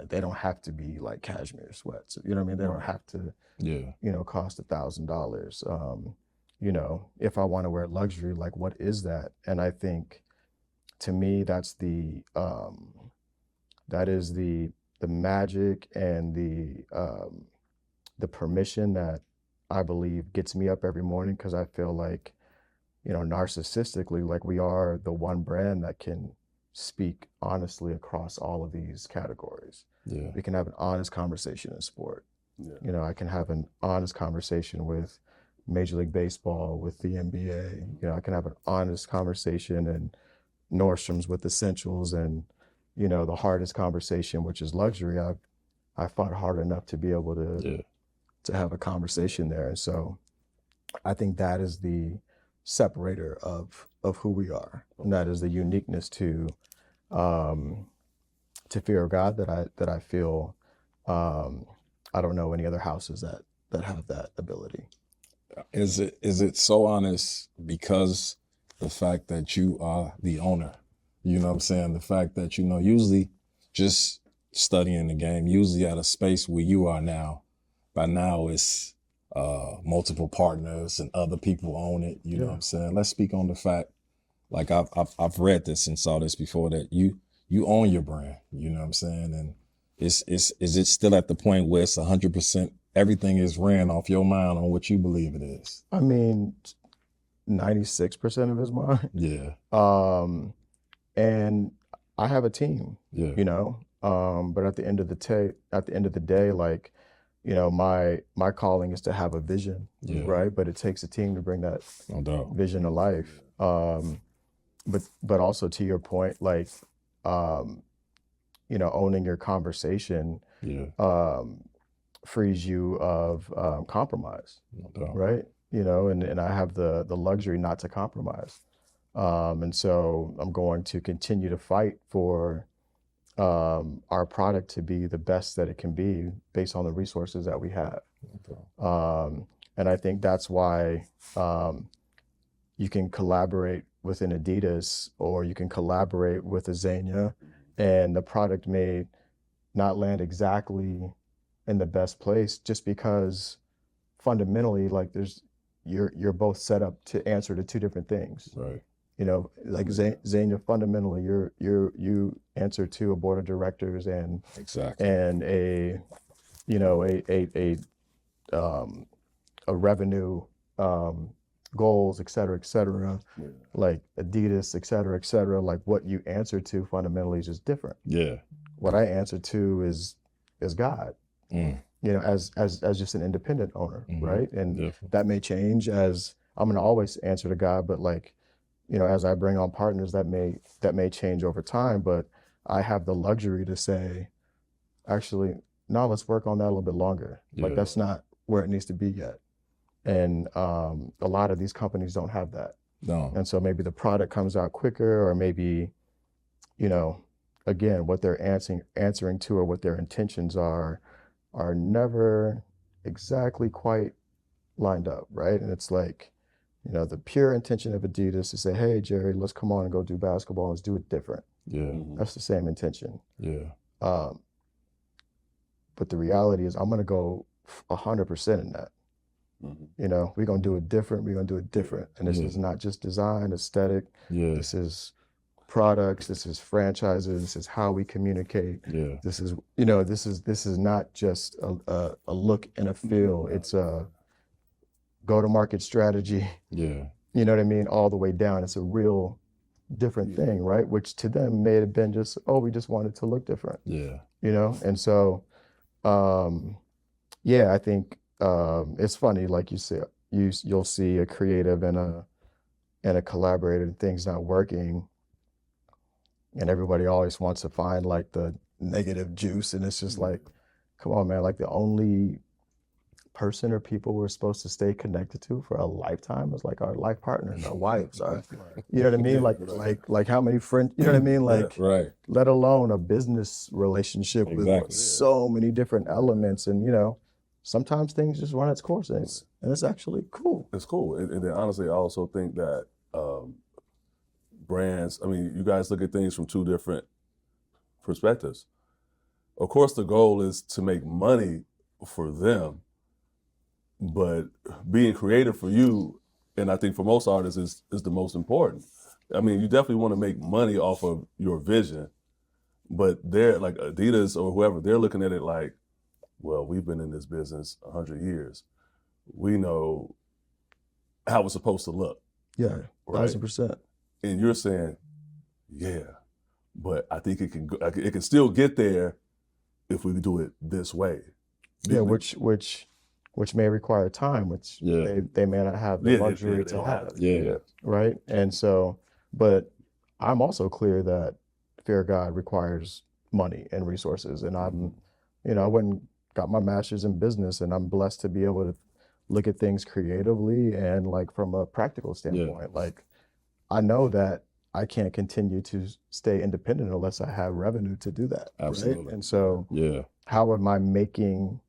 Speaker 1: They don't have to be like cashmere sweats. You know what I mean? They don't have to,
Speaker 2: Yeah.
Speaker 1: cost $1,000. If I want to wear luxury, like what is that? And I think to me, that's that is the magic and the permission that I believe gets me up every morning, because I feel like, narcissistically, like we are the one brand that can speak honestly across all of these categories.
Speaker 2: Yeah.
Speaker 1: We can have an honest conversation in sport.
Speaker 4: Yeah.
Speaker 1: I can have an honest conversation with Major League Baseball, with the NBA. I can have an honest conversation in Nordstrom's with Essentials, and the hardest conversation, which is luxury. I fought hard enough to be able to have a conversation there. And so I think that is the separator of who we are, and that is the uniqueness to Fear of God that I feel I don't know any other houses that have that ability.
Speaker 2: Is it so honest because the fact that you are the owner? You know what I'm saying? The fact that, usually just studying the game, usually at a space where you are now, by now it's multiple partners and other people own it. You know what I'm saying? Let's speak on the fact, like I've read this and saw this before, that you own your brand. You know what I'm saying? And is it still at the point where it's 100%, everything is ran off your mind on what you believe it is?
Speaker 1: I mean, 96% of it's mine.
Speaker 2: Yeah.
Speaker 1: And I have a team.
Speaker 2: Yeah.
Speaker 1: But at the end of the day, like, my calling is to have a vision, right? But it takes a team to bring that
Speaker 2: No doubt.
Speaker 1: vision to life. But also to your point, like, owning your conversation frees you of compromise,
Speaker 2: No doubt.
Speaker 1: right? And I have the luxury not to compromise. And so I'm going to continue to fight for our product to be the best that it can be based on the resources that we have. And I think that's why you can collaborate with an Adidas, or you can collaborate with a Zegna, and the product may not land exactly in the best place, just because fundamentally, like, you're both set up to answer to two different things.
Speaker 2: Right.
Speaker 1: Like Zegna, fundamentally, you answer to a board of directors and
Speaker 2: Exactly.
Speaker 1: and a revenue goals, et cetera, like Adidas, et cetera, like what you answer to fundamentally is just different.
Speaker 2: Yeah.
Speaker 1: What I answer to is God, as just an independent owner, right? And that may change, as I'm gonna always answer to God, but like, as I bring on partners, that may change over time, but I have the luxury to say, actually, no, let's work on that a little bit longer. Like, that's not where it needs to be yet. And a lot of these companies don't have that.
Speaker 2: No.
Speaker 1: And so maybe the product comes out quicker, or maybe, again, what they're answering to, or what their intentions are, are never exactly quite lined up, right? And it's like, the pure intention of Adidas to say, hey, Jerry, let's come on and go do basketball. Let's do it different.
Speaker 2: Yeah.
Speaker 1: That's the same intention.
Speaker 2: Yeah.
Speaker 1: Um, but the reality is I'm going to go 100% in that. We're going to do it different. We're going to do it different. And this is not just design, aesthetic.
Speaker 2: Yeah.
Speaker 1: This is products. This is franchises. This is how we communicate.
Speaker 2: Yeah.
Speaker 1: This is, this is not just a look and a feel. It's a go-to-market strategy.
Speaker 2: Yeah.
Speaker 1: You know what I mean? All the way down. It's a real different thing, right? Which to them may have been just, oh, we just wanted to look different.
Speaker 2: Yeah.
Speaker 1: And so, yeah, I think it's funny, like you said, you'll see a creative and a collaborator and things not working, and everybody always wants to find like the negative juice, and it's just like, come on, man, like the only person or people we're supposed to stay connected to for a lifetime is like our life partners, our wives, you know what I mean? Like how many friends, you know what I mean? Like,
Speaker 2: right.
Speaker 1: Let alone a business relationship with so many different elements. And, sometimes things just run its course, and it's actually cool.
Speaker 4: It's cool. And then honestly, I also think that brands, you guys look at things from two different perspectives. Of course, the goal is to make money for them, but being creative for you, and I think for most artists, is the most important. You definitely want to make money off of your vision, but they're like Adidas or whoever, they're looking at it like, well, we've been in this business 100 years. We know how it's supposed to look.
Speaker 1: Yeah,
Speaker 4: right?
Speaker 1: 1000%.
Speaker 4: And you're saying, yeah, but I think it can still get there if we do it this way.
Speaker 1: Yeah, which may require time, which they may not have the luxury to have.
Speaker 2: Yeah.
Speaker 1: Right. And so, but I'm also clear that Fear of God requires money and resources. And I went and got my master's in business, and I'm blessed to be able to look at things creatively and like from a practical standpoint. Like, I know that I can't continue to stay independent unless I have revenue to do that.
Speaker 2: Absolutely.
Speaker 1: Right? And so how am I making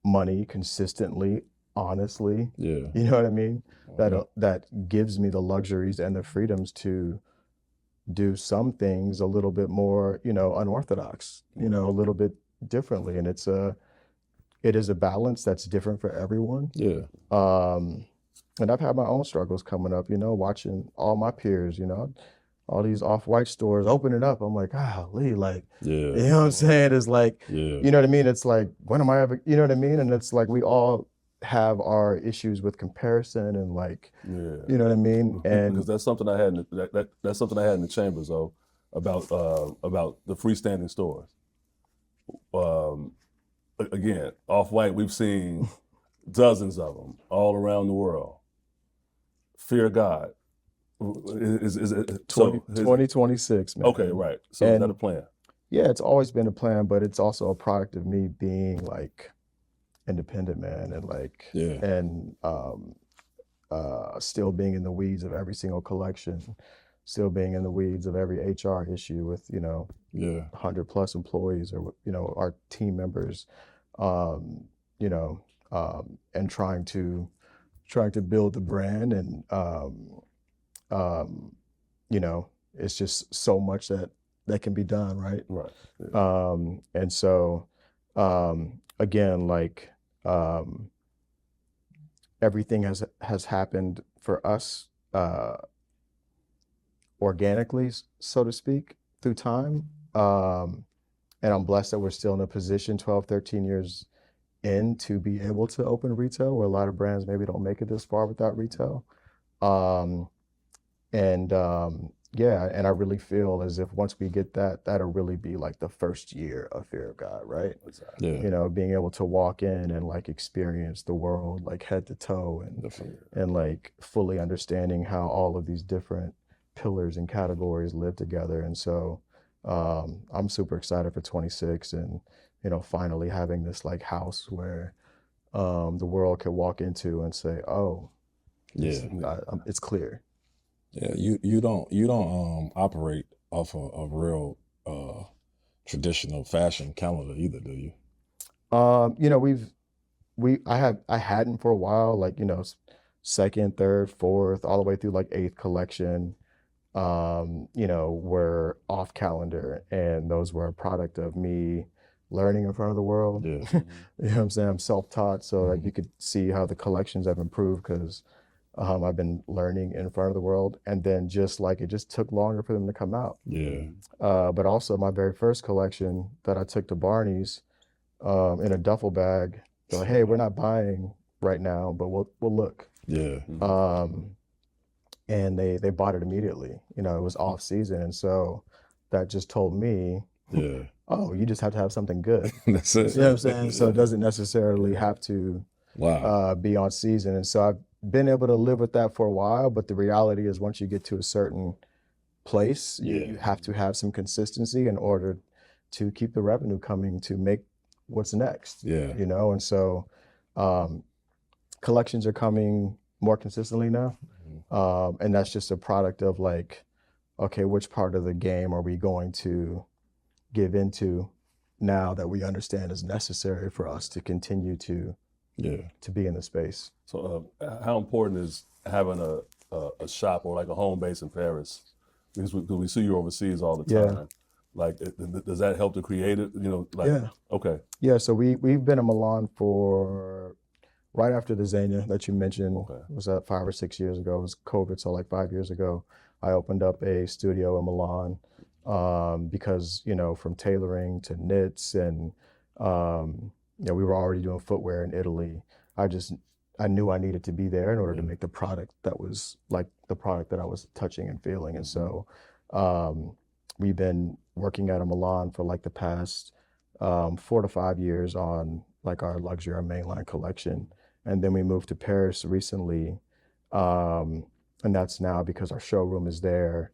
Speaker 1: money consistently, honestly?
Speaker 2: Yeah.
Speaker 1: You know what I mean? That gives me the luxuries and the freedoms to do some things a little bit more, unorthodox, a little bit differently. And it is a balance that's different for everyone.
Speaker 2: Yeah.
Speaker 1: And I've had my own struggles coming up, watching all my peers, all these off-white stores opening up. I'm like, golly, like, you know what I'm saying? It's like, you know what I mean? It's like, when am I ever, you know what I mean? And it's like, we all have our issues with comparison and like, you know what I mean? And
Speaker 4: because that's something I had that's something I had in the chambers though, about the freestanding stores. Again, Off-White, we've seen dozens of them all around the world. Fear God. Is it
Speaker 1: 2026, man.
Speaker 4: Okay, right. So is that a plan?
Speaker 1: Yeah, it's always been a plan, but it's also a product of me being like independent, man, and like and still being in the weeds of every single collection, still being in the weeds of every HR issue with 100 plus employees or our team members, and trying to build the brand, and it's just so much that can be done, right?
Speaker 4: Right. Yeah.
Speaker 1: And so again, like everything has happened for us organically, so to speak, through time. And I'm blessed that we're still in a position 12, 13 years in to be able to open retail, where a lot of brands maybe don't make it this far without retail. And I really feel as if once we get that, that'll really be like the first year of Fear of God, right?
Speaker 2: Yeah.
Speaker 1: Being able to walk in and like experience the world like head to toe, and like fully understanding how all of these different pillars and categories live together. And so I'm super excited for 26, and finally having this like house where the world can walk into and say, oh, it's clear.
Speaker 2: Yeah, you don't operate off a real traditional fashion calendar either, do you?
Speaker 1: You know, I hadn't for a while, like, you know, second, third, fourth, all the way through like eighth collection, you know, were off calendar, and those were a product of me learning in front of the world.
Speaker 2: Yeah.
Speaker 1: You know what I'm saying? I'm self-taught, so like
Speaker 2: Mhm.
Speaker 1: you could see how the collections have improved because I've been learning in front of the world, and then just like it just took longer for them to come out.
Speaker 2: Yeah.
Speaker 1: But also my very first collection that I took to Barney's in a duffel bag. They're like, hey, we're not buying right now, but we'll look.
Speaker 2: Yeah.
Speaker 1: Um, and they bought it immediately. You know, it was off season, and so that just told me,
Speaker 2: Yeah.
Speaker 1: oh, you just have to have something good.
Speaker 2: That's
Speaker 1: You
Speaker 2: it.
Speaker 1: know what I'm saying? So it doesn't necessarily have to
Speaker 2: Wow.
Speaker 1: be on season. And so I've been able to live with that for a while, but the reality is once you get to a certain place, you
Speaker 2: Yeah.
Speaker 1: have to have some consistency in order to keep the revenue coming to make what's next,
Speaker 2: Yeah.
Speaker 1: you know? And so um, collections are coming more consistently now. And that's just a product of like, okay, which part of the game are we going to give into now that we understand is necessary for us to continue
Speaker 2: Yeah.
Speaker 1: to be in the space?
Speaker 4: So, how important is having a shop or like a home base in Paris? Because we see you overseas all the
Speaker 1: Yeah.
Speaker 4: time. Like, does that help to create it? You know, like,
Speaker 1: Yeah.
Speaker 4: okay,
Speaker 1: Yeah, so we've been in Milan for right after the Zegna that you mentioned.
Speaker 4: Okay.
Speaker 1: Was that 5 or 6 years ago? It was COVID, so like 5 years ago, I opened up a studio in Milan because, you know, from tailoring to knits and you know, we were already doing footwear in Italy. I knew I needed to be there in order to make the product that was like the product that I was touching and feeling. And so we've been working out of Milan for like the past 4 to 5 years on like our luxury, our mainline collection. And then we moved to Paris recently. And that's now because our showroom is there.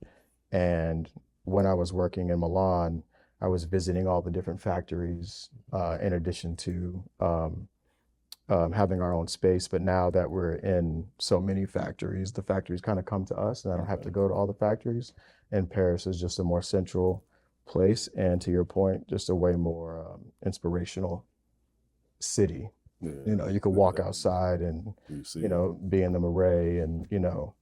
Speaker 1: And when I was working in Milan, I was visiting all the different factories in addition to having our own space. But now that we're in so many factories, the factories kind of come to us, and I don't have to go to all the factories. And Paris is just a more central place, and to your point, just a way more inspirational city.
Speaker 4: yeah,
Speaker 1: You know, you could walk outside and,
Speaker 4: you see,
Speaker 1: you know, be in the Marais and, you know,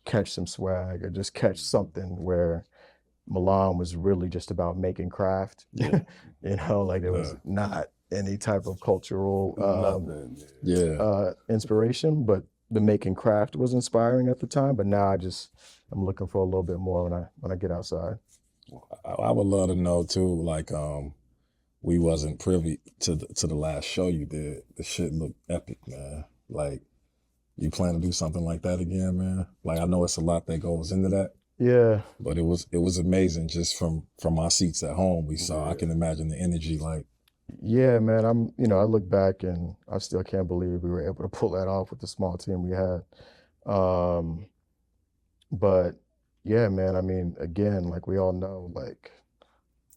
Speaker 1: catch some swag or just catch something where Milan was really just about making craft.
Speaker 2: Yeah.
Speaker 1: You know, like there was not any type of cultural
Speaker 4: nothing.
Speaker 2: Yeah.
Speaker 1: inspiration, but the making craft was inspiring at the time. But now I'm looking for a little bit more when I get outside.
Speaker 2: I would love to know too, like we wasn't privy to the last show you did. The shit looked epic, man. Like, you plan to do something like that again, man? Like, I know it's a lot that goes into that,
Speaker 1: Yeah.
Speaker 2: but it was amazing just from our seats at home. We saw. I can imagine the energy. Like,
Speaker 1: Yeah, man. You know, I look back and I still can't believe we were able to pull that off with the small team we had. Um, but yeah, man, I mean, again, like we all know, like,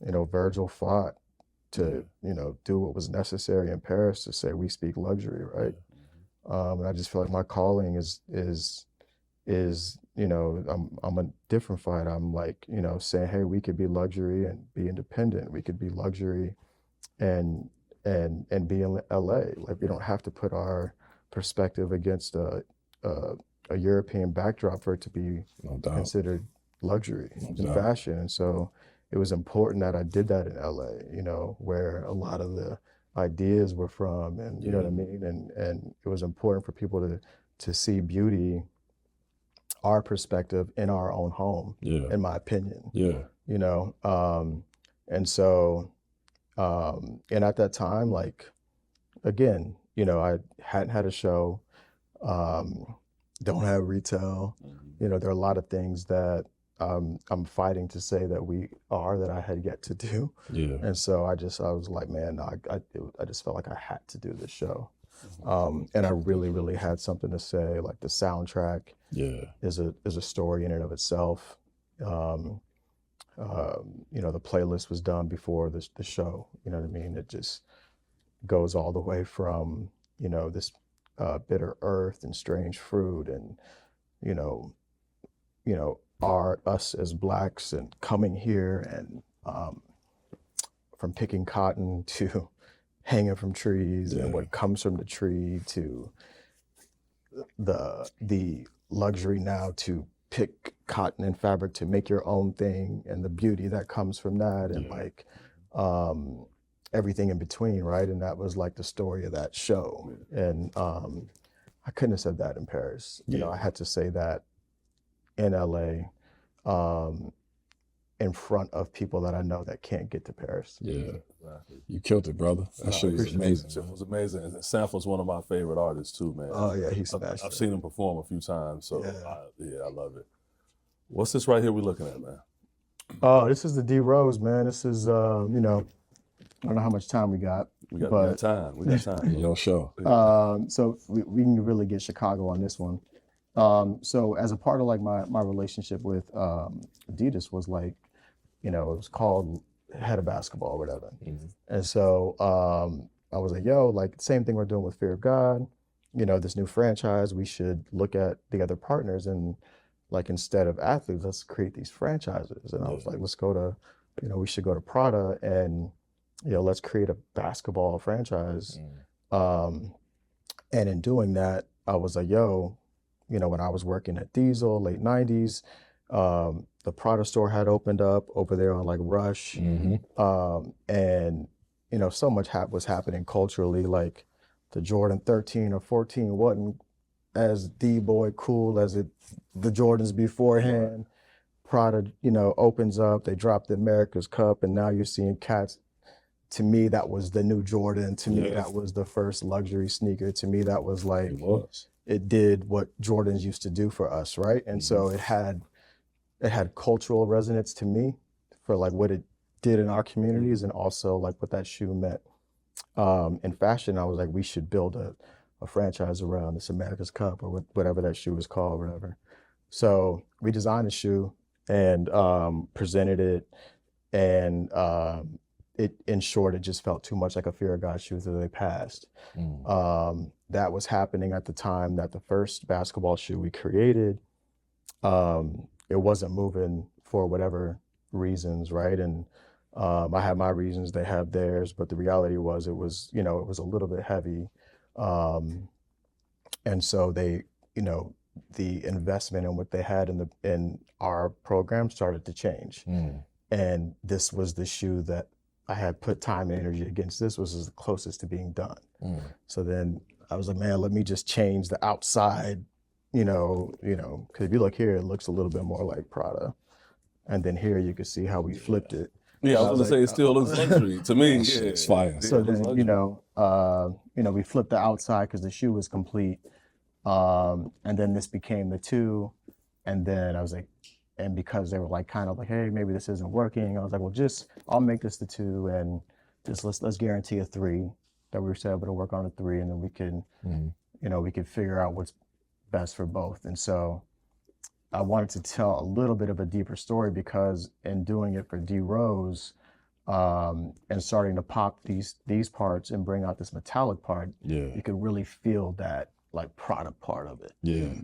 Speaker 1: you know, Virgil fought to, you know, do what was necessary in Paris to say we speak luxury, right? And I just feel like my calling is, you know, I'm a different fight. I'm like, you know, saying, hey, we could be luxury and be independent. We could be luxury and be in LA. Like we don't have to put our perspective against a European backdrop for it to be
Speaker 2: no doubt.
Speaker 1: considered luxury in
Speaker 2: doubt.
Speaker 1: fashion. And so it was important that I did that in LA, you know, where a lot of the ideas were from, and you know what I mean? And it was important for people to see beauty, our perspective in our own home,
Speaker 2: Yeah.
Speaker 1: in my opinion,
Speaker 2: Yeah.
Speaker 1: you know? And so, and at that time, like, again, you know, I hadn't had a show, don't have retail, you know, there are a lot of things that I'm fighting to say that that I had yet to do.
Speaker 2: Yeah.
Speaker 1: And so I was like, man, no, I just felt like I had to do this show. And I really, really had something to say. Like the soundtrack
Speaker 2: Yeah.
Speaker 1: is a story in and of itself. You know, the playlist was done before the show, you know what I mean? It just goes all the way from, you know, this bitter earth and strange fruit and, you know, us as Blacks and coming here and from picking cotton to hanging from trees and
Speaker 2: Yeah.
Speaker 1: what comes from the tree to the luxury now to pick cotton and fabric to make your own thing and the beauty that comes from that and
Speaker 2: Yeah.
Speaker 1: like everything in between, right? And that was like the story of that show. And I couldn't have said that in Paris. You know,
Speaker 2: Yeah.
Speaker 1: I had to say that in LA, in front of people that I know that can't get to Paris.
Speaker 2: Yeah. You killed it, brother. That shit was amazing.
Speaker 4: It was amazing. And Sample's one of my favorite artists too, man.
Speaker 1: Oh yeah, he smashed
Speaker 4: I've
Speaker 1: it.
Speaker 4: seen him perform a few times, so
Speaker 1: Yeah.
Speaker 4: I love it. What's this right here we're looking at, man?
Speaker 1: Oh, this is the D Rose, man. This is you know, I don't know how much time we got.
Speaker 4: We got
Speaker 1: but
Speaker 4: time. We got time.
Speaker 2: Your show.
Speaker 1: so we can really get Chicago on this one. So as a part of like my relationship with Adidas was like, you know, it was called Head of Basketball or whatever. And so I was like, yo, like same thing we're doing with Fear of God, you know, this new franchise, we should look at the other partners and like instead of athletes, let's create these franchises. And I was like, let's go to, you know, we should go to Prada and, you know, let's create a basketball franchise. And in doing that, I was like, yo, you know, when I was working at Diesel, late 90s, the Prada store had opened up over there on like Rush. And, you know, so much was happening culturally, like the Jordan 13 or 14 wasn't as D-boy cool as the Jordans beforehand. Prada, you know, opens up, they drop the America's Cup, and now you're seeing cats. To me, that was the new Jordan. To me, that was the first luxury sneaker. To me, that was like, it did what Jordans used to do for us, right? And so it had cultural resonance to me for like what it did in our communities and also like what that shoe meant. In fashion, I was like, we should build a franchise around this America's Cup or whatever that shoe is called, whatever. So we designed a shoe and presented it, and in short, it just felt too much like a Fear of God shoe that they passed. That was happening at the time that the first basketball shoe we created, it wasn't moving for whatever reasons, right? And I had my reasons, they have theirs, but the reality was it was, you know, it was a little bit heavy. And so they, you know, the investment in what they had in our program started to change. And this was the shoe that I had put time and energy against. This was the closest to being done. So then I was like, man, let me just change the outside, you know, because if you look here, it looks a little bit more like Prada. And then here you can see how we flipped it.
Speaker 4: Yeah, I was gonna say it still looks luxury to me.
Speaker 2: It's fire.
Speaker 1: So then, you know, we flipped the outside because the shoe was complete. And then this became the two. And then I was like, and because they were like, kind of like, hey, maybe this isn't working. I was like, well, I'll make this the two and just let's guarantee a three, that we were able to work on a three, and then we can, you know, we could figure out what's best for both. And so I wanted to tell a little bit of a deeper story because in doing it for D Rose, and starting to pop these parts and bring out this metallic part, you could really feel that like product part of it.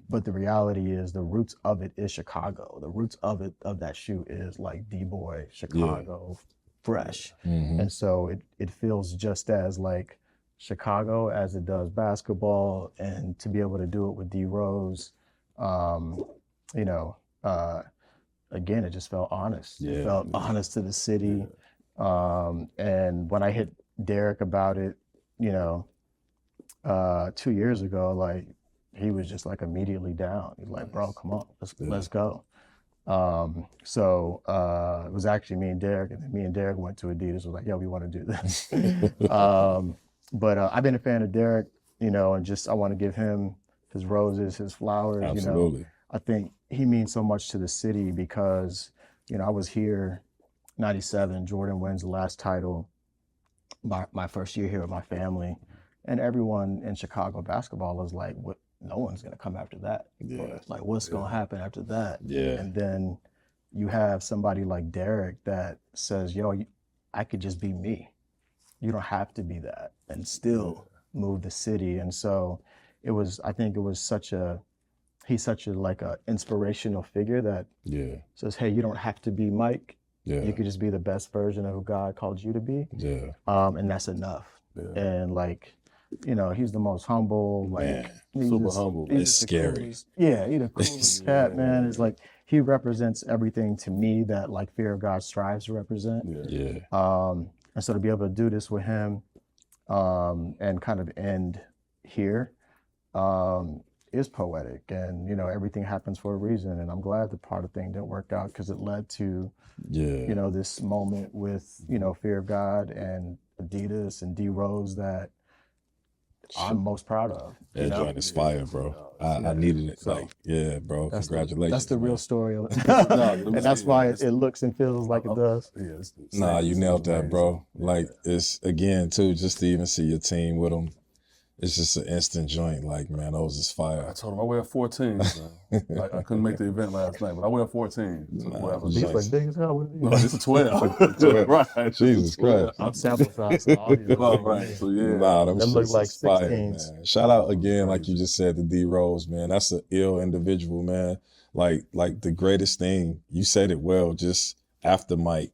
Speaker 1: But the reality is the roots of it is Chicago. The roots of that shoe is like D-boy, Chicago, fresh. And so it feels just as like Chicago as it does basketball, and to be able to do it with D Rose, you know, again, it just felt honest. It felt honest to the city. And when I hit Derrick about it, you know, 2 years ago, like he was just like immediately down. He's like, bro, come on, let's go. So it was actually me and Derrick, and then me and Derrick went to Adidas, was like, yo, we want to do this. But I've been a fan of Derrick, you know, and just I want to give him his roses, his flowers.
Speaker 2: Absolutely.
Speaker 1: You know, I think he means so much to the city because, you know, I was here 97, Jordan wins the last title, my first year here with my family. And everyone in Chicago basketball was like, "What? No one's gonna come after that. Like, what's gonna happen after that?" And then you have somebody like Derrick that says, "Yo, I could just be me. You don't have to be that, and still move the city." And so, I think it was he's such a like a inspirational figure that says, "Hey, you don't have to be Mike. You could just be the best version of who God called you to be." And that's enough. and like, you know, he's the most humble, like
Speaker 2: Man,
Speaker 4: super humble.
Speaker 1: he's
Speaker 2: It's
Speaker 1: just the
Speaker 2: scary.
Speaker 1: coolest. Yeah, he's the coolest cat, man. It's like he represents everything to me that like Fear of God strives to represent.
Speaker 2: Yeah.
Speaker 1: And so to be able to do this with him, and kind of end here, is poetic, and you know everything happens for a reason, and I'm glad the part of thing didn't work out because it led to you know this moment with you know Fear of God and Adidas and D Rose that I'm most proud of. You
Speaker 2: That
Speaker 1: know?
Speaker 2: joint is fire, bro. I needed it.
Speaker 1: So,
Speaker 2: Like, yeah, bro. Congratulations.
Speaker 1: That's the real
Speaker 2: man.
Speaker 1: story,
Speaker 4: No,
Speaker 1: and that's why it looks and feels like it does.
Speaker 4: Yeah, it's
Speaker 2: Nah, you nailed that,
Speaker 4: amazing.
Speaker 2: bro. Like, it's again too, just to even see your team with them. It's just an instant joint. Like, man, those is
Speaker 4: I
Speaker 2: fire.
Speaker 4: told him I wear 14. Man. I couldn't make the event last night, but I wear 14. So whatever.
Speaker 2: those
Speaker 1: These
Speaker 2: joints-
Speaker 1: like big as hell. What are
Speaker 4: No,
Speaker 1: these?
Speaker 4: this is 12.
Speaker 2: 12.
Speaker 4: Right.
Speaker 2: Jesus Christ.
Speaker 1: I'm sample size. So all these
Speaker 4: All
Speaker 1: are
Speaker 4: right.
Speaker 1: big.
Speaker 4: So yeah.
Speaker 2: Nah, them
Speaker 1: Them look
Speaker 2: shits
Speaker 1: like
Speaker 2: is fire,
Speaker 1: 16s.
Speaker 2: man. Shout out again, like you just said, to D Rose, man. That's an ill individual, man. Like the greatest thing. You said it well. Just after Mike,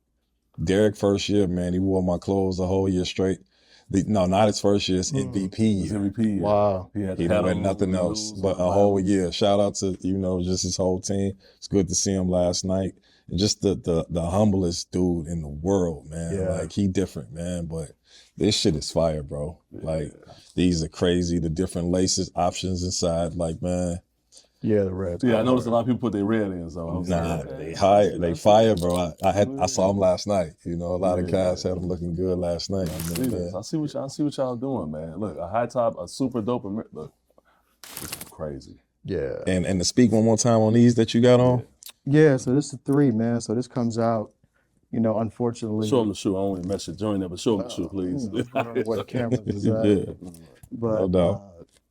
Speaker 2: Derrick first year, man. He wore my clothes the whole year straight. No, not his first year. It's MVP
Speaker 4: It's
Speaker 2: year.
Speaker 4: MVP.
Speaker 1: Wow.
Speaker 2: He didn't wear nothing else but a whole year. Shout out to just his whole team. It's good to see him last night. And just the humblest dude in the world, man.
Speaker 1: Yeah.
Speaker 2: Like he different, man. But this shit is fire, bro. Like these are crazy. The different laces, options inside. Like, man,
Speaker 1: Yeah, the red.
Speaker 4: Yeah, I noticed a lot of people put their red in. So I was
Speaker 2: nah,
Speaker 4: like,
Speaker 2: they fire, bro. I saw him last night. You know, a lot of guys had him looking good last night.
Speaker 4: I see this. I see what y'all doing, man. Look, a high top, a super dope. Look, it's crazy.
Speaker 1: Yeah.
Speaker 2: And to speak one more time on these that you got on.
Speaker 1: Yeah, so this is 3, man. So this comes out, you know, unfortunately.
Speaker 4: Show them the shoe. I don't want to mess your joint up, but show them the shoe, please.
Speaker 1: I don't know what cameras is at.
Speaker 2: Yeah.
Speaker 1: But,
Speaker 2: No doubt.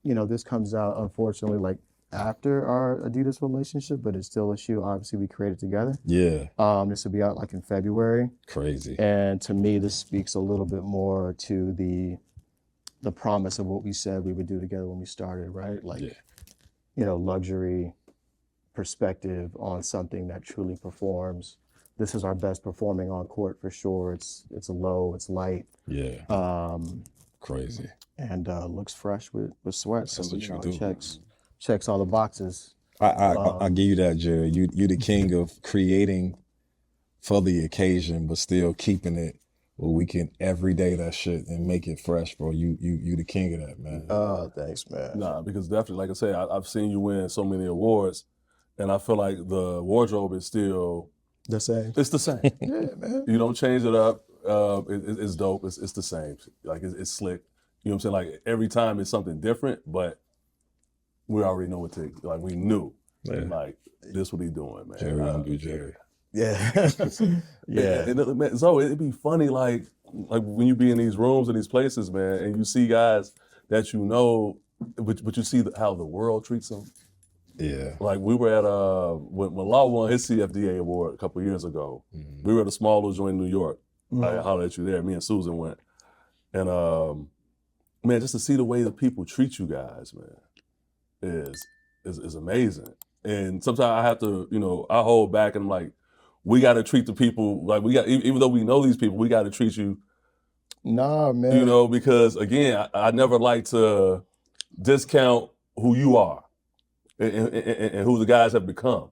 Speaker 1: you know, this comes out, unfortunately, like after our Adidas relationship, but it's still a shoe, obviously, we created together.
Speaker 2: Yeah.
Speaker 1: This will be out like in February.
Speaker 2: Crazy.
Speaker 1: And to me, this speaks a little bit more to the promise of what we said we would do together when we started, right? Like,
Speaker 2: Yeah.
Speaker 1: you know, luxury perspective on something that truly performs. This is our best performing on court for sure. It's low, it's light,
Speaker 2: Yeah. Crazy.
Speaker 1: and looks fresh with sweats.
Speaker 2: That's
Speaker 1: So,
Speaker 2: what
Speaker 1: you
Speaker 2: you
Speaker 1: know,
Speaker 2: do.
Speaker 1: it checks all the boxes.
Speaker 2: I give you that, Jerry. You the king of creating for the occasion, but still keeping it where we can everyday that shit and make it fresh, bro. You the king of that, man.
Speaker 1: Oh, thanks, man.
Speaker 4: Nah, because definitely, like I say, I've seen you win so many awards, and I feel like the wardrobe is still,
Speaker 1: The same.
Speaker 4: it's the same.
Speaker 1: Yeah, man.
Speaker 4: You don't change it up. It's dope. It's the same. Like it's slick. You know what I'm saying? Like every time it's something different, but we already know what to, like we knew.
Speaker 2: Yeah.
Speaker 4: Like this what he doing, man.
Speaker 2: Jerry gonna do Jerry.
Speaker 1: Yeah. Yeah.
Speaker 4: And, man, so it'd be funny, like when you be in these rooms and these places, man, and you see guys that you know, but you see how the world treats them.
Speaker 2: Yeah.
Speaker 4: Like we were at when Law won his CFDA award a couple years ago.
Speaker 2: Mm-hmm.
Speaker 4: We were at a small little joint in New York. I
Speaker 1: Mhm.
Speaker 4: hollered at you there. Me and Susan went, and man, just to see the way that people treat you guys, man, is amazing. And sometimes I have to, you know, I hold back and I'm like, we got to treat the people like we got, even though we know these people, we got to treat you,
Speaker 1: Nah, man.
Speaker 4: you know, because again, I never like to discount who you are and who the guys have become.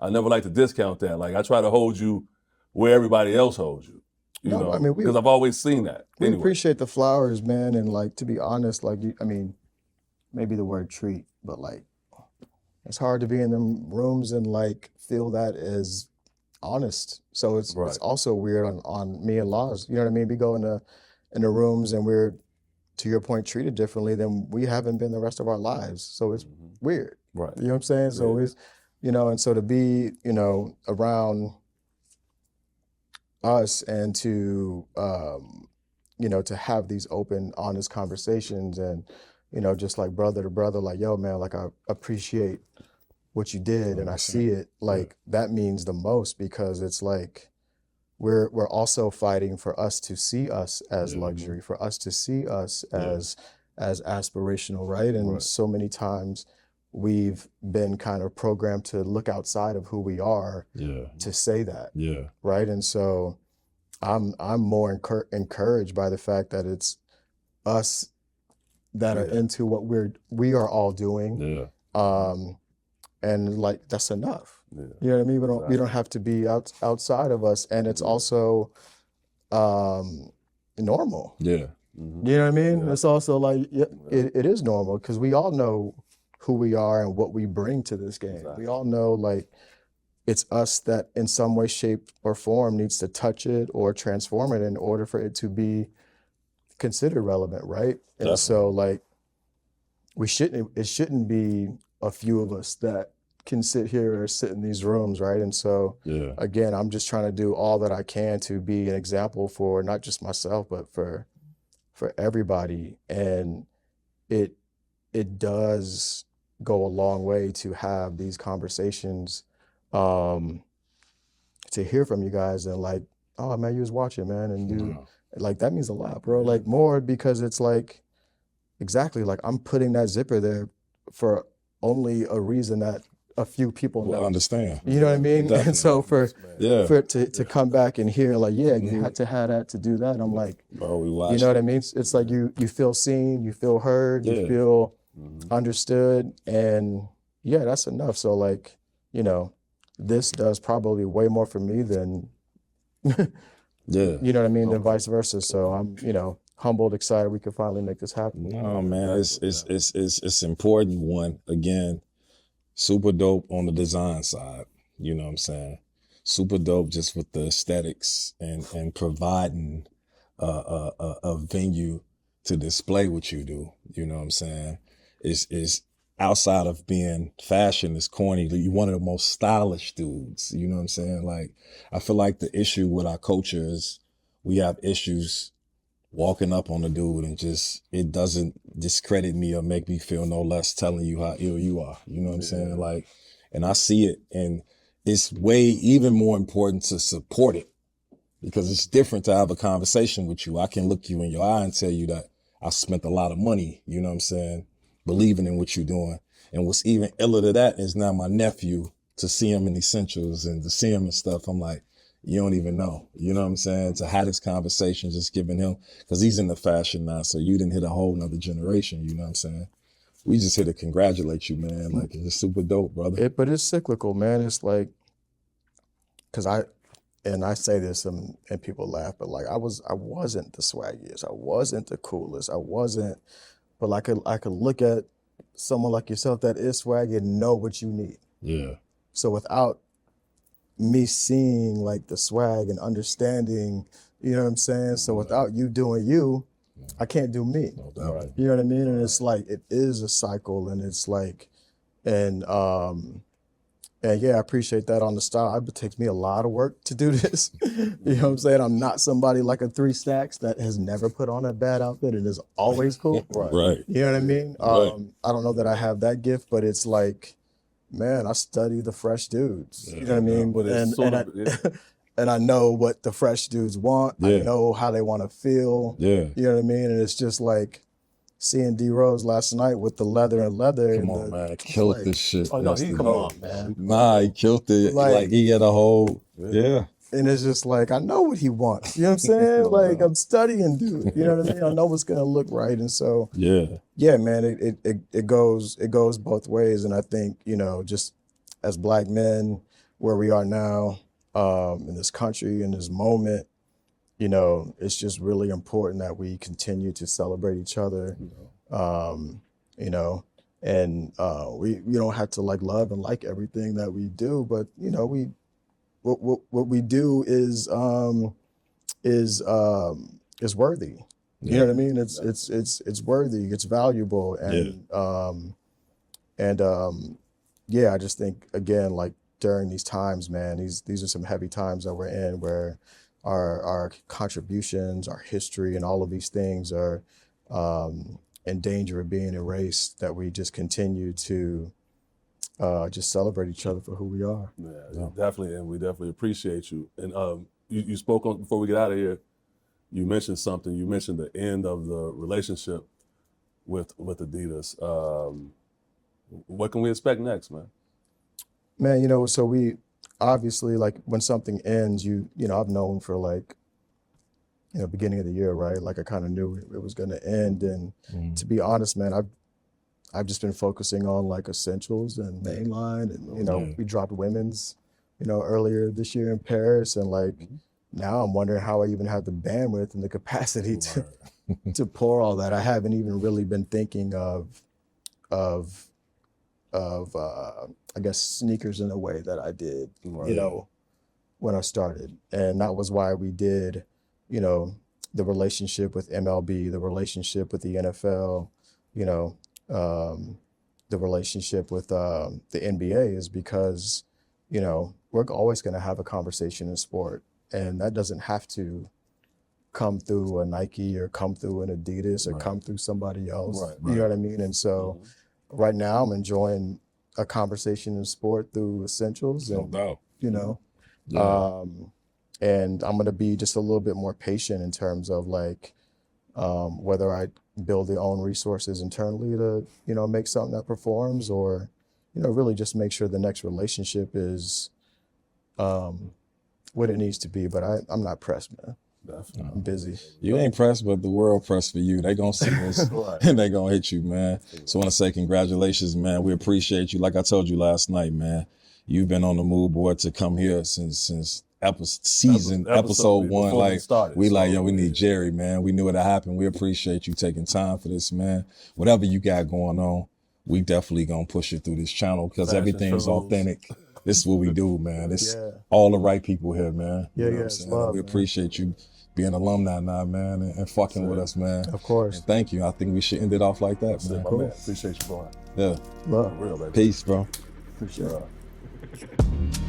Speaker 4: I never like to discount that. Like I try to hold you where everybody else holds you. You
Speaker 1: No,
Speaker 4: know,
Speaker 1: I mean,
Speaker 4: because I've always seen that.
Speaker 1: We
Speaker 4: Anyway.
Speaker 1: appreciate the flowers, man, and like to be honest, like I mean, maybe the word treat, but like it's hard to be in them rooms and like feel that as honest. So it's
Speaker 4: Right.
Speaker 1: also weird on me and Laws. You know what I mean? We go in the rooms and we're, to your point, treated differently than we haven't been the rest of our lives. So it's weird.
Speaker 4: Right.
Speaker 1: You know what I'm saying? So
Speaker 4: Yeah.
Speaker 1: it's, you know, and so to be, you know, around us and to, you know, to have these open, honest conversations and, you know, just like brother to brother, like, yo, man, like I appreciate what you did and I see it, like that means the most because it's like we're also fighting for us to see us as luxury, for us to see us as aspirational, right? And so many times we've been kind of programmed to look outside of who we are to say that, right? And so I'm more encouraged by the fact that it's us that are into what we are all doing.
Speaker 4: Yeah.
Speaker 1: And like that's enough.
Speaker 4: Yeah.
Speaker 1: You know what I mean? We don't have to be outside of us, and it's also normal.
Speaker 2: Yeah.
Speaker 4: Mhm.
Speaker 1: You know what I mean?
Speaker 4: Yeah.
Speaker 1: It's also like it is normal because we all know who we are and what we bring to this game.
Speaker 4: Exactly.
Speaker 1: We all know like it's us that in some way, shape, or form needs to touch it or transform it in order for it to be considered relevant, right? And
Speaker 2: Definitely.
Speaker 1: so like it shouldn't be a few of us that can sit here or sit in these rooms, right? And so
Speaker 2: Yeah.
Speaker 1: again, I'm just trying to do all that I can to be an example for not just myself, but for everybody. And it does go a long way to have these conversations, to hear from you guys and like, oh man, you was watching, man, and you
Speaker 2: Wow.
Speaker 1: like that means a lot, bro. Like more because it's like exactly like I'm putting that zipper there for only a reason that a few people
Speaker 2: Well,
Speaker 1: know.
Speaker 2: understand.
Speaker 1: You know what I mean?
Speaker 2: Definitely.
Speaker 1: And so for
Speaker 2: Yeah.
Speaker 1: to come back and hear like, yeah, you had to have that to do that. I'm like,
Speaker 2: Bro, we watched.
Speaker 1: you know what I mean? It's like you feel seen, you feel heard, you
Speaker 2: Yeah.
Speaker 1: feel
Speaker 4: Mhm.
Speaker 1: understood, and yeah, that's enough. So like, you know, this does probably way more for me than
Speaker 2: Yeah.
Speaker 1: you know what I mean, than vice versa. So I'm, you know, humbled, excited we could finally make this happen.
Speaker 2: No, man, it's important. One, again, super dope on the design side. You know what I'm saying? Super dope just with the aesthetics and providing a venue to display what you do. You know what I'm saying? Is outside of being fashion is corny. You're one of the most stylish dudes. You know what I'm saying? Like, I feel like the issue with our culture is we have issues walking up on a dude and just, it doesn't discredit me or make me feel no less telling you how ill you are. You know what I'm saying? Like, and I see it, and it's way even more important to support it because it's different to have a conversation with you. I can look you in your eye and tell you that I spent a lot of money, you know what I'm saying, believing in what you're doing. And what's even iller to that is now my nephew, to see him in Essentials and to see him and stuff, I'm like, you don't even know. You know what I'm saying? To have this conversation, just giving him, because he's in the fashion now, so you didn't hit a whole nother generation, you know what I'm saying? We just here to congratulate you, man. Like, it's super dope, brother.
Speaker 1: But it's cyclical, man. It's like, cause I say this and people laugh, but like I wasn't the swaggiest, I wasn't the coolest, I wasn't, but like I could look at someone like yourself that is swaggy and know what you need.
Speaker 2: Yeah.
Speaker 1: So without me seeing like the swag and understanding, you know what I'm saying? So without you doing you, I can't do me.
Speaker 2: No doubt.
Speaker 1: You know what I mean? And it's like, it is a cycle, and it's like, and yeah, I appreciate that on the style. It takes me a lot of work to do this. You know what I'm saying? I'm not somebody like a 3 Stacks that has never put on a bad outfit and is always cool.
Speaker 2: Right.
Speaker 1: You know what I mean?
Speaker 2: Right.
Speaker 1: I don't know that I have that gift, but it's like, man, I study the fresh dudes. You know what I mean?
Speaker 4: But it's
Speaker 1: And I know what the fresh dudes want. I
Speaker 2: Yeah.
Speaker 1: know how they want to feel.
Speaker 2: Yeah.
Speaker 1: You know what I mean? And it's just like seeing D Rose last night with the leather and leather.
Speaker 2: Come
Speaker 1: and
Speaker 2: on,
Speaker 1: the,
Speaker 2: man. Killed
Speaker 1: like,
Speaker 2: this shit.
Speaker 4: Oh, no, he
Speaker 2: yesterday.
Speaker 1: come on, man.
Speaker 2: Nah, he killed it. Like he had a whole, yeah.
Speaker 1: And it's just like, I know what he wants. You know what I'm saying? Like, I'm studying, dude. You know what I mean? I know what's gonna look right. And so, yeah, man, it goes both ways. And I think, you know, just as Black men, where we are now, in this country, in this moment, you know, it's just really important that we continue to celebrate each other. You know, and we don't have to like love and like everything that we do, but you know, what we do is worthy. You know what I mean? It's worthy, it's valuable, and yeah, I just think again, like during these times, man, these are some heavy times that we're in, where our contributions, our history, and all of these things are in danger of being erased. That we just continue to just celebrate each other for who we are.
Speaker 4: Yeah, definitely, and we definitely appreciate you. And you spoke on, before we get out of here, you mentioned something. You mentioned the end of the relationship with Adidas. What can we expect next, man?
Speaker 1: Man, you know, so we obviously, like when something ends, you know, I've known for like beginning of the year, right? Like I kind of knew it was going to end. And to be honest, man, I've just been focusing on like essentials and mainline, and we dropped women's, earlier this year in Paris, and like now I'm wondering how I even have the bandwidth and the capacity to pour all that. I haven't even really been thinking of I guess sneakers in a way that I did, when I started. And that was why we did, the relationship with MLB, the relationship with the NFL, the relationship with the NBA is because, we're always going to have a conversation in sport. And that doesn't have to come through a Nike or come through an Adidas or come through somebody else. You know what I mean? And so right now I'm enjoying a conversation in sport through essentials.
Speaker 2: No
Speaker 1: And,
Speaker 2: doubt.
Speaker 1: and I'm going to be just a little bit more patient in terms of like whether I build the own resources internally to, make something that performs, or, really just make sure the next relationship is what it needs to be. But I'm not pressed, man.
Speaker 4: Definitely.
Speaker 1: I'm busy.
Speaker 2: You ain't pressed, but the world pressed for you. They gonna see this and they gonna hit you, man. So I want to say congratulations, man. We appreciate you. Like I told you last night, man, you've been on the mood board to come here since episode one. Like we need Jerry, man. We knew it happened. We appreciate you taking time for this, man. Whatever you got going on, we definitely gonna push it through this channel because everything's authentic. This is what we do, man. It's all the right people here, man. You know what I'm saying?
Speaker 1: Love,
Speaker 2: we appreciate you being alumni now, man, and fucking with us, man.
Speaker 1: Of course.
Speaker 2: And thank you. I think we should end it off like that, man.
Speaker 4: Cool. Appreciate you, boy.
Speaker 2: Yeah.
Speaker 1: Love.
Speaker 4: Real, baby.
Speaker 2: Peace, bro.
Speaker 1: Appreciate it.